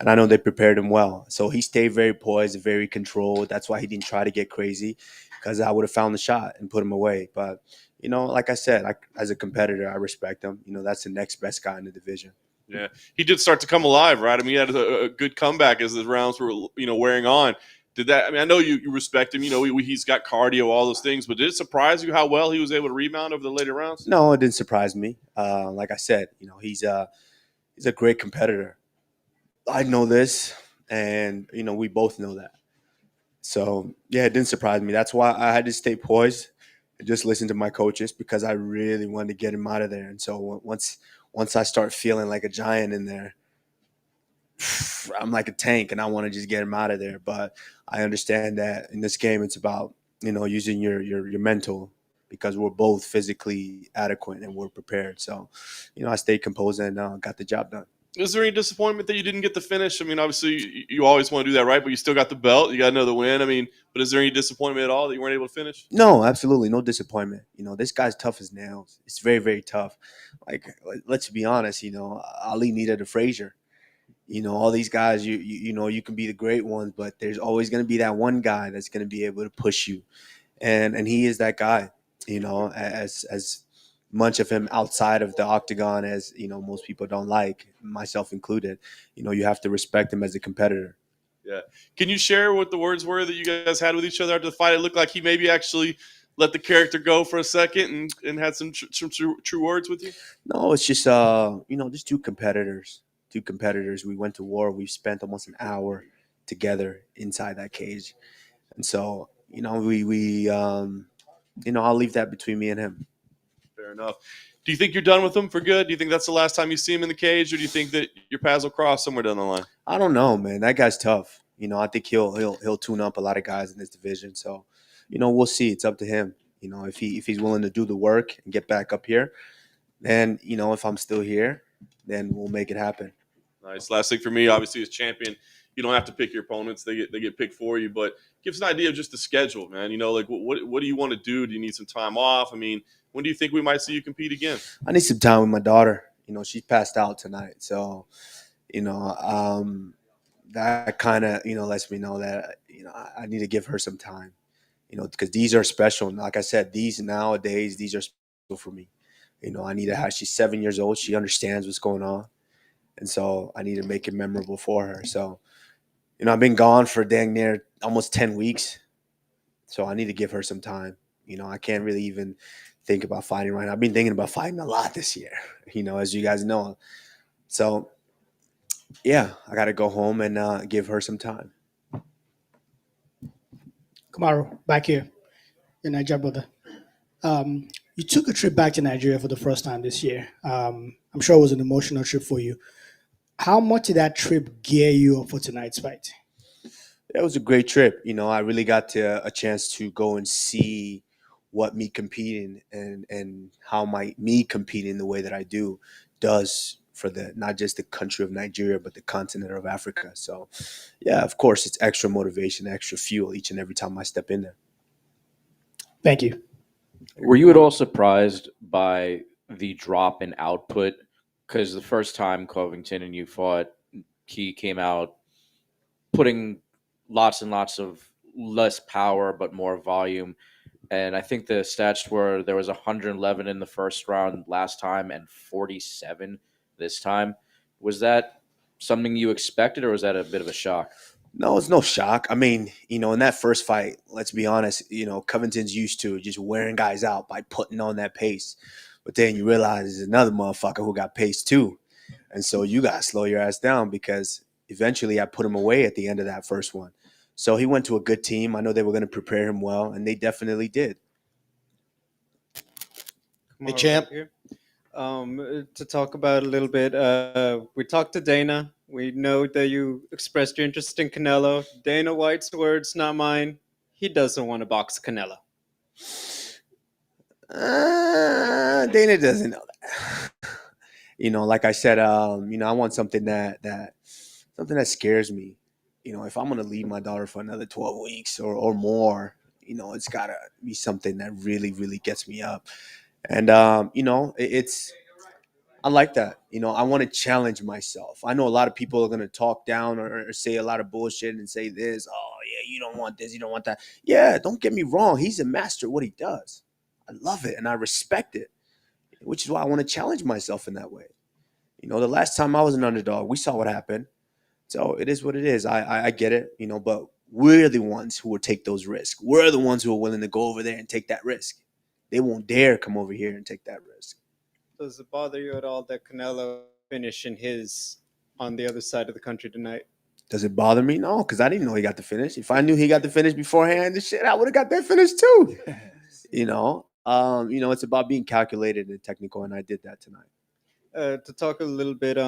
Speaker 20: I know they prepared him well. So he stayed very poised, very controlled. That's why he didn't try to get crazy, because I would have found the shot and put him away. But like I said, as a competitor, I respect him. That's the next best guy in the division.
Speaker 4: Yeah, he did start to come alive, right? I mean, he had a good comeback as the rounds were, wearing on. Did that? I mean, I know you respect him. He's got cardio, all those things. But did it surprise you how well he was able to rebound over the later rounds?
Speaker 20: No, it didn't surprise me. Like I said, he's a great competitor. I know this, and we both know that. So yeah, it didn't surprise me. That's why I had to stay poised and just listen to my coaches, because I really wanted to get him out of there. And so once I start feeling like a giant in there, I'm like a tank, and I want to just get him out of there. But I understand that in this game, it's about using your mental, because we're both physically adequate and we're prepared. So I stayed composed and got the job done.
Speaker 4: Is there any disappointment that you didn't get the finish? I mean, obviously you always want to do that, right? But you still got the belt. You got another win. I mean, but is there any disappointment at all that you weren't able to finish?
Speaker 20: No, absolutely no disappointment. This guy's tough as nails. It's very, very tough. Like, let's be honest. Ali needed a Frazier. All these guys, you can be the great ones, but there's always going to be that one guy that's going to be able to push you, and he is that guy. As much of him outside of the octagon as most people don't like, myself included. You have to respect him as a competitor.
Speaker 4: Yeah. Can you share what the words were that you guys had with each other after the fight? It looked like he maybe actually let the character go for a second and had some true words with you.
Speaker 20: No, it's just just two competitors. We went to war. We spent almost an hour together inside that cage, and so we I'll leave that between me and him.
Speaker 4: Fair enough. Do you think you're done with him for good? Do you think that's the last time you see him in the cage, or do you think that your paths will cross somewhere down the line?
Speaker 20: I don't know, man. That guy's tough. I think he'll tune up a lot of guys in this division. So, we'll see. It's up to him. If he's willing to do the work and get back up here, then if I'm still here, then we'll make it happen.
Speaker 4: Nice. Last thing for me, obviously, as champion, you don't have to pick your opponents; they get picked for you. But give us an idea of just the schedule, man. Like what do you want to do? Do you need some time off? I mean, when do you think we might see you compete again?
Speaker 20: I need some time with my daughter. She passed out tonight, so that kind of lets me know that I need to give her some time. Because these are special. Like I said, these nowadays are special for me. I need to have. She's 7 years old. She understands what's going on. And so I need to make it memorable for her. So, I've been gone for dang near almost 10 weeks. So I need to give her some time. I can't really even think about fighting right now. I've been thinking about fighting a lot this year, as you guys know. So, yeah, I got to go home and give her some time.
Speaker 21: Kamaru, back here in Nigeria, brother. You took a trip back to Nigeria for the first time this year. I'm sure it was an emotional trip for you. How much did that trip gear you up for tonight's fight?
Speaker 20: It was a great trip. I really got a chance to go and see what me competing and how me competing the way that I do does for not just the country of Nigeria, but the continent of Africa. So, yeah, of course, it's extra motivation, extra fuel each and every time I step in there.
Speaker 21: Thank you.
Speaker 11: Were you at all surprised by the drop in output? Because the first time Covington and you fought, he came out putting lots and lots of less power but more volume. And I think the stats were there was 111 in the first round last time and 47 this time. Was that something you expected, or was that a bit of a shock?
Speaker 20: No, it's no shock. I mean, in that first fight, let's be honest, Covington's used to just wearing guys out by putting on that pace. But then you realize there's another motherfucker who got pace too. And so you got to slow your ass down because eventually I put him away at the end of that first one. So he went to a good team. I know they were going to prepare him well, and they definitely did.
Speaker 8: Hey, champ.
Speaker 6: To talk about a little bit, we talked to Dana. We know that you expressed your interest in Canelo. Dana White's words, not mine. He doesn't want to box Canelo.
Speaker 20: Dana doesn't know that. Like I said, I want something that scares me. If I'm gonna leave my daughter for another 12 weeks or more, it's gotta be something that really, really gets me up. And it's I like that. I want to challenge myself. I know a lot of people are gonna talk down or say a lot of bullshit and say this. Oh yeah, you don't want this, you don't want that. Yeah, don't get me wrong. He's a master at what he does. I love it and I respect it, which is why I want to challenge myself in that way. The last time I was an underdog, we saw what happened. So it is what it is. I get it, but we're the ones who will take those risks. We're the ones who are willing to go over there and take that risk. They won't dare come over here and take that risk.
Speaker 6: Does it bother you at all that Canelo finishing his on the other side of the country tonight?
Speaker 20: Does it bother me? No, because I didn't know he got the finish. If I knew he got the finish beforehand, I would have got that finish too. It's about being calculated and technical, and I did that tonight.
Speaker 6: To talk a little bit,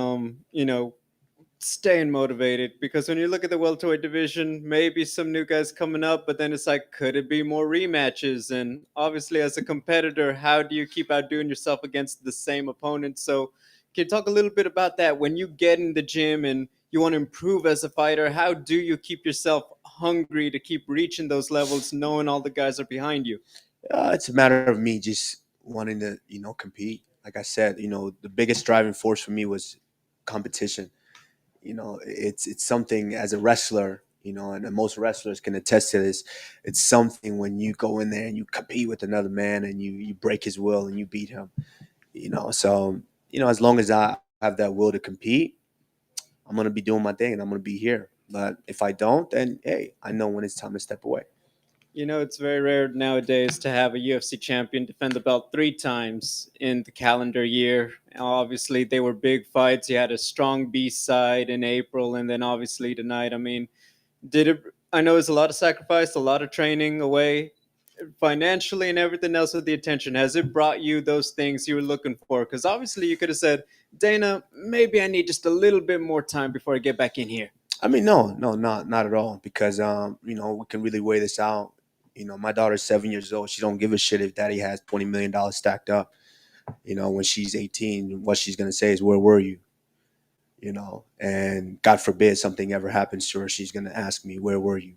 Speaker 6: staying motivated, because when you look at the welterweight division, maybe some new guys coming up, but then it's like, could it be more rematches? And obviously, as a competitor, how do you keep outdoing yourself against the same opponent? So, can you talk a little bit about that? When you get in the gym and you want to improve as a fighter, how do you keep yourself hungry to keep reaching those levels, knowing all the guys are behind you?
Speaker 20: It's a matter of me just wanting to, compete. Like I said, the biggest driving force for me was competition. It's something as a wrestler, and most wrestlers can attest to this. It's something when you go in there and you compete with another man and you break his will and you beat him, So, as long as I have that will to compete, I'm going to be doing my thing and I'm going to be here. But if I don't, then, hey, I know when it's time to step away.
Speaker 6: It's very rare nowadays to have a UFC champion defend the belt 3 times in the calendar year. Obviously, they were big fights. You had a strong B side in April, and then obviously tonight. I mean, I know it's a lot of sacrifice, a lot of training away, financially and everything else with the attention. Has it brought you those things you were looking for? Because obviously, you could have said, Dana, maybe I need just a little bit more time before I get back in here.
Speaker 20: I mean, no, not at all. Because we can really weigh this out. My daughter's 7 years old. She don't give a shit if daddy has $20 million stacked up. When she's 18, what she's going to say is, where were you? And God forbid something ever happens to her, she's going to ask me, where were you?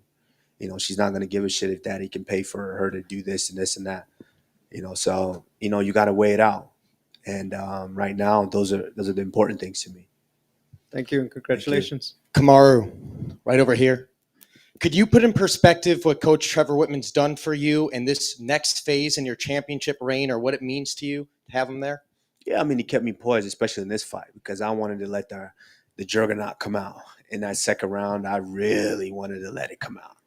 Speaker 20: She's not going to give a shit if daddy can pay for her to do this and this and that. So, you got to weigh it out. And right now, those are the important things to me.
Speaker 6: Thank you and congratulations.
Speaker 8: Kamaru, right over here. Could you put in perspective what Coach Trevor Whitman's done for you in this next phase in your championship reign, or what it means to you to have him there?
Speaker 20: Yeah, I mean, he kept me poised, especially in this fight, because I wanted to let the juggernaut come out. In that second round, I really wanted to let it come out.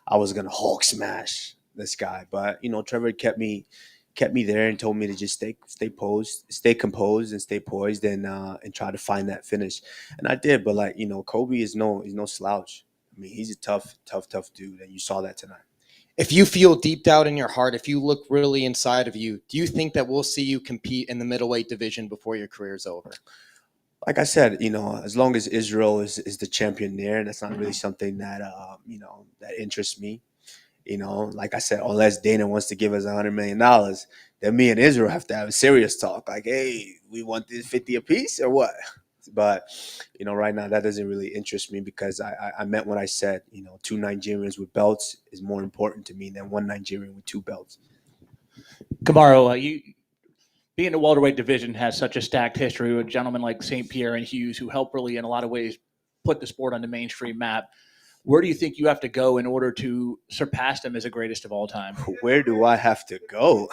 Speaker 20: I was going to Hulk smash this guy. But, Trevor kept me there and told me to just stay composed and stay poised and try to find that finish. And I did. But, Kobe is no slouch. I mean, he's a tough dude, and you saw that tonight.
Speaker 8: If you feel deep down in your heart, if you look really inside of you, do you think that we'll see you compete in the middleweight division before your career's over?
Speaker 20: Like I said, as long as Israel is the champion there, that's not really something that that interests me. Like I said, unless Dana wants to give us $100 million, then me and Israel have to have a serious talk. Like, hey, we want this 50 apiece or what? But, right now that doesn't really interest me because I meant what I said. 2 Nigerians with belts is more important to me than 1 Nigerian with 2 belts.
Speaker 19: Kamaru, you being the welterweight division has such a stacked history with gentlemen like St. Pierre and Hughes who help really in a lot of ways put the sport on the mainstream map. Where do you think you have to go in order to surpass them as the greatest of all time?
Speaker 20: Where do I have to go?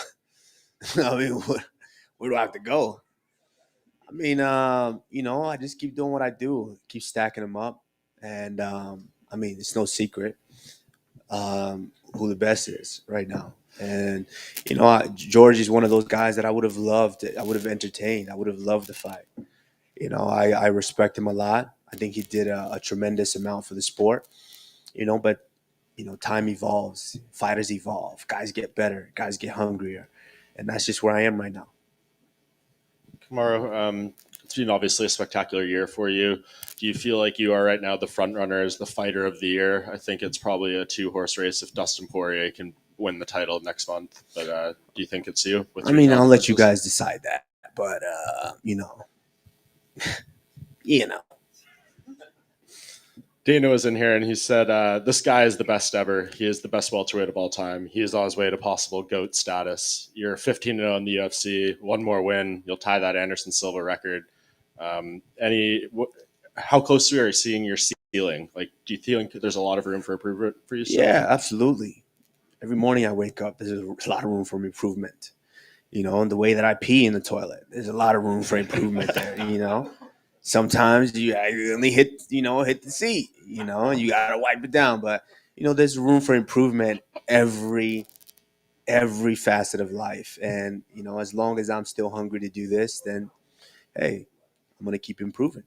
Speaker 20: I mean, where do I have to go? I mean, I just keep doing what I do, keep stacking them up. And, I mean, it's no secret who the best is right now. And George is one of those guys that I would have loved. I would have entertained. I would have loved the fight. I respect him a lot. I think he did a tremendous amount for the sport. But time evolves, fighters evolve, guys get better, guys get hungrier, and that's just where I am right now.
Speaker 9: Kamaru, it's been obviously a spectacular year for you. Do you feel like you are right now the front runner as the fighter of the year? I think it's probably a 2-horse race if Dustin Poirier can win the title next month. But do you think it's you?
Speaker 20: I mean, I'll let you guys decide that. But
Speaker 9: Dana was in here and he said, this guy is the best ever. He is the best welterweight of all time. He is on his way to possible GOAT status. You're 15-0 in the UFC. One more win, you'll tie that Anderson Silva record. How close are you seeing your ceiling? Like, do you think there's a lot of room for improvement for you?
Speaker 20: Yeah, absolutely. Every morning I wake up, there's a lot of room for improvement. And the way that I pee in the toilet, there's a lot of room for improvement there. Sometimes you only hit the seat, and you gotta wipe it down. But there's room for improvement every facet of life. And as long as I'm still hungry to do this, then hey, I'm gonna keep improving.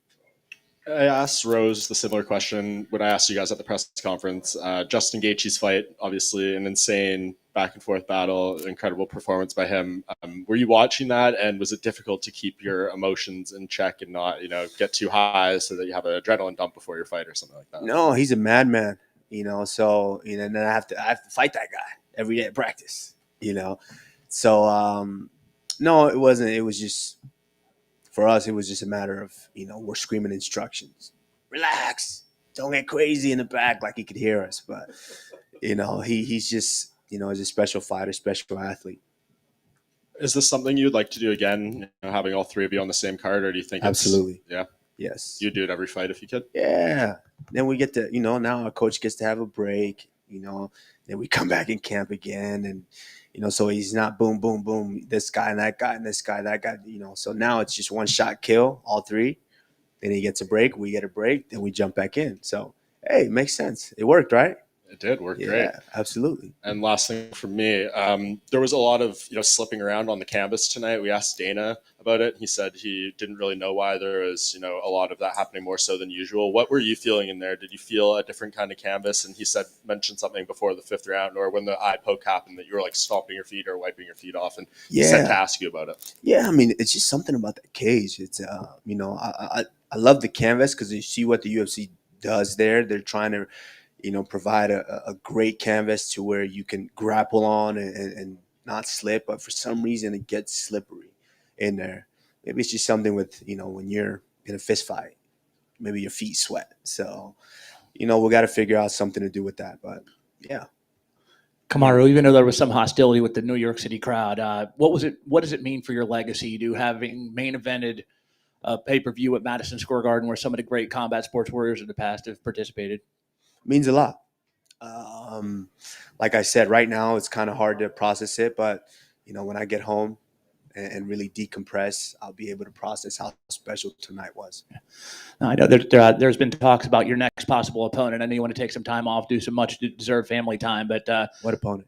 Speaker 9: I asked Rose the similar question when I asked you guys at the press conference. Justin Gaethje's fight, obviously an insane back and forth battle, incredible performance by him. Were you watching that, and was it difficult to keep your emotions in check and not, get too high so that you have an adrenaline dump before your fight or something like that?
Speaker 20: No, he's a madman. So and then I have to fight that guy every day at practice. So no, it wasn't. It was just. For us, it was just a matter of, we're screaming instructions. Relax. Don't get crazy in the back like he could hear us. But, he's just, he's a special fighter, special athlete.
Speaker 9: Is this something you'd like to do again, having all three of you on the same card, or do you think
Speaker 20: Absolutely.
Speaker 9: Yeah?
Speaker 20: Yes.
Speaker 9: You'd do it every fight if you could?
Speaker 20: Yeah. Then we get to, now our coach gets to have a break, then we come back in camp again. And, so he's not boom, boom, boom, this guy and that guy and this guy, that guy, So now it's just one shot kill, all three. Then he gets a break, we get a break, then we jump back in. So, hey, it makes sense. It worked, right?
Speaker 9: It did work great.
Speaker 20: Yeah, absolutely.
Speaker 9: And last thing for me, there was a lot of slipping around on the canvas tonight. We asked Dana about it. He said he didn't really know why there was a lot of that happening more so than usual. What were you feeling in there? Did you feel a different kind of canvas? And he mentioned something before the 5th round, or when the eye poke happened, that you were like stomping your feet or wiping your feet off. And he said to ask you about it.
Speaker 20: Yeah, I mean, it's just something about that cage. It's I love the canvas because you see what the UFC does there. They're trying to provide a great canvas to where you can grapple on and not slip. But for some reason, it gets slippery in there. Maybe it's just something with, when you're in a fist fight, maybe your feet sweat. So, we got to figure out something to do with that. But, yeah.
Speaker 19: Kamaru, even though there was some hostility with the New York City crowd, what does it mean for your legacy to having main evented a pay-per-view at Madison Square Garden where some of the great combat sports warriors in the past have participated?
Speaker 20: Means a lot. Like I said, right now it's kind of hard to process it, but when I get home and really decompress, I'll be able to process how special tonight was.
Speaker 19: I know there's been talks about your next possible opponent. I know you want to take some time off, do some much deserved family time, but
Speaker 20: what opponent?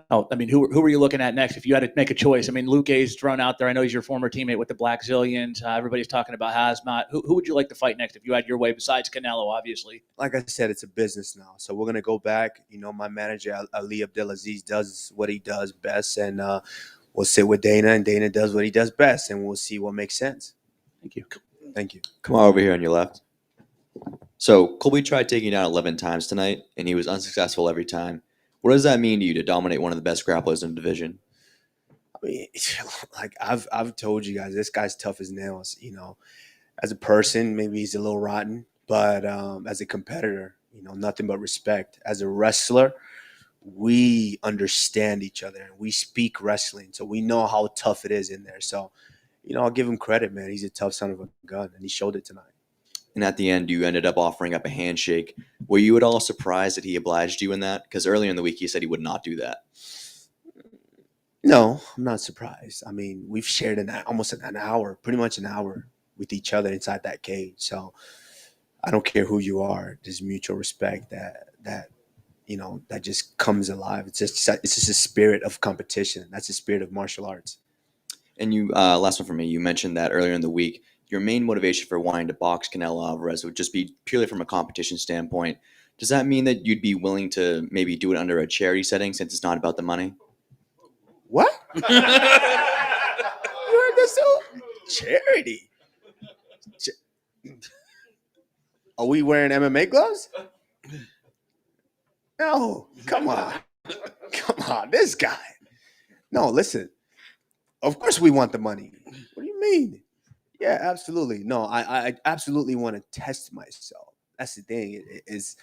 Speaker 19: Oh, I mean, who are you looking at next if you had to make a choice? I mean, Luque's thrown out there. I know he's your former teammate with the Black Zillions. Everybody's talking about Hazmat. Who would you like to fight next if you had your way, besides Canelo, obviously?
Speaker 20: Like I said, it's a business now. So we're going to go back. My manager, Ali Abdelaziz, does what he does best. And we'll sit with Dana, and Dana does what he does best. And we'll see what makes sense.
Speaker 19: Thank you.
Speaker 20: Thank you.
Speaker 13: Come on over here on your left. So Colby tried taking you down 11 times tonight, and he was unsuccessful every time. What does that mean to you to dominate one of the best grapplers in the division?
Speaker 20: I mean, like I've told you guys, this guy's tough as nails. As a person, maybe he's a little rotten, but as a competitor, nothing but respect. As a wrestler, we understand each other and we speak wrestling, so we know how tough it is in there. So, I'll give him credit, man. He's a tough son of a gun, and he showed it tonight.
Speaker 13: And at the end, you ended up offering up a handshake. Were you at all surprised that he obliged you in that? Because earlier in the week, he said he would not do that.
Speaker 20: No, I'm not surprised. I mean, we've shared almost an hour, pretty much an hour with each other inside that cage. So I don't care who you are. There's mutual respect that that just comes alive. It's just a spirit of competition. That's the spirit of martial arts.
Speaker 13: And you, last one for me. You mentioned that earlier in the week, your main motivation for wanting to box Canelo Alvarez would just be purely from a competition standpoint. Does that mean that you'd be willing to maybe do it under a charity setting since it's not about the money?
Speaker 20: What? You heard this too? Charity. Are we wearing MMA gloves? No, come on. Come on, this guy. No, listen. Of course we want the money. What do you mean? Yeah, absolutely. No, I absolutely want to test myself. That's the thing. It is,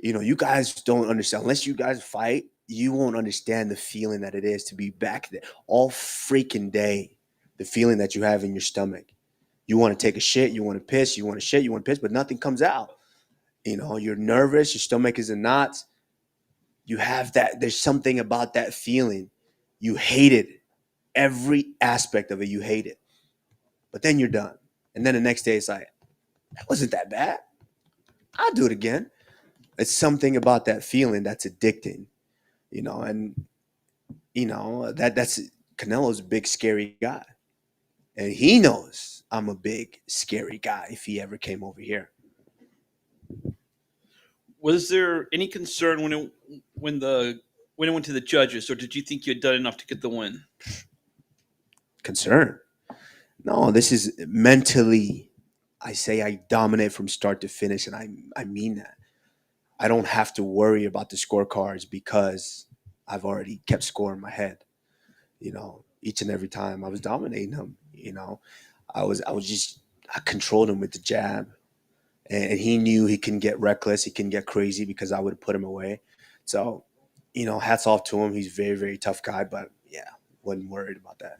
Speaker 20: you guys don't understand. Unless you guys fight, you won't understand the feeling that it is to be back there all freaking day. The feeling that you have in your stomach. You want to take a shit, you want to piss, you want to shit, you want to piss, but nothing comes out. You're nervous, your stomach is in knots. You have that. There's something about that feeling. You hate it. Every aspect of it, you hate it. But then you're done. And then the next day, it's like, that wasn't that bad. I'll do it again. It's something about that feeling that's addicting, and, that's Canelo's a big, scary guy. And he knows I'm a big, scary guy if he ever came over here.
Speaker 10: Was there any concern when it went to the judges, or did you think you had done enough to get the win?
Speaker 20: Concern? No, this is mentally. I say I dominate from start to finish, and I mean that. I don't have to worry about the scorecards because I've already kept score in my head. Each and every time I was dominating him. I controlled him with the jab, and he knew he can get reckless, he can get crazy because I would put him away. So, hats off to him. He's a very, very tough guy, but yeah, wasn't worried about that.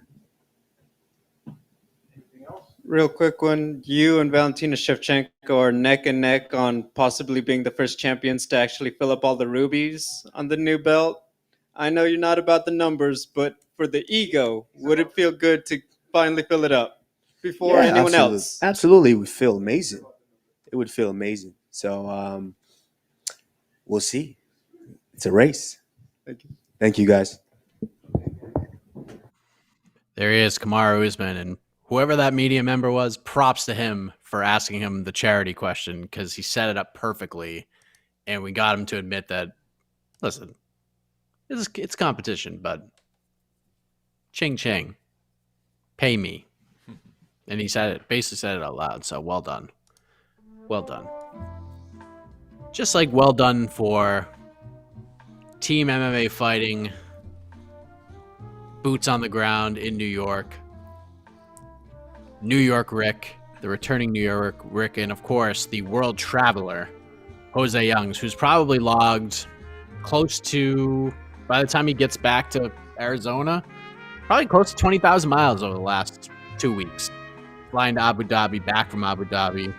Speaker 6: Real quick one. You and Valentina Shevchenko are neck and neck on possibly being the first champions to actually fill up all the rubies on the new belt. I know you're not about the numbers, but for the ego, would it feel good to finally fill it up before anyone else?
Speaker 20: Absolutely. It would feel amazing. It would feel amazing. So we'll see. It's a race.
Speaker 6: Thank you.
Speaker 20: Thank you, guys.
Speaker 1: There he is, Kamaru Usman, and whoever that media member was, props to him for asking him the charity question because he set it up perfectly, and we got him to admit that, listen, it's competition, but ching ching, pay me. And he basically said it out loud, so well done. Well done. Just like well done for Team MMA fighting, boots on the ground in New York. New York Rick, the returning New York Rick, and of course, the world traveler, Jose Youngs, who's probably logged close to, by the time he gets back to Arizona, probably close to 20,000 miles over the last 2 weeks. Flying to Abu Dhabi, back from Abu Dhabi,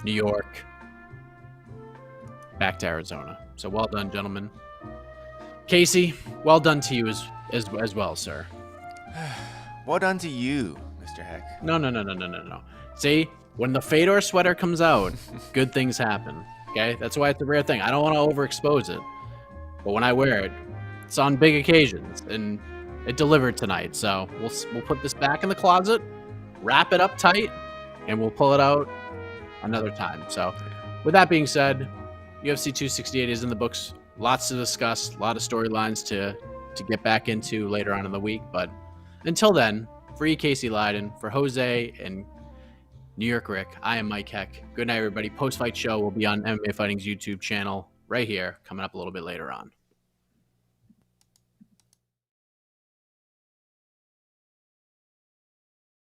Speaker 1: New York, back to Arizona. So well done, gentlemen. Casey, well done to you as well, sir.
Speaker 2: Well done to you, Mr. Heck.
Speaker 1: No. See, when the Fedor sweater comes out, good things happen. Okay? That's why it's a rare thing. I don't want to overexpose it. But when I wear it, it's on big occasions. And it delivered tonight. So we'll put this back in the closet, wrap it up tight, and we'll pull it out another time. So with that being said, UFC 268 is in the books. Lots to discuss, a lot of storylines to get back into later on in the week. But until then, for Casey Leiden, for Jose and New York Rick, I am Mike Heck. Good night, everybody. Post-fight show will be on MMA Fighting's YouTube channel right here, coming up a little bit later on.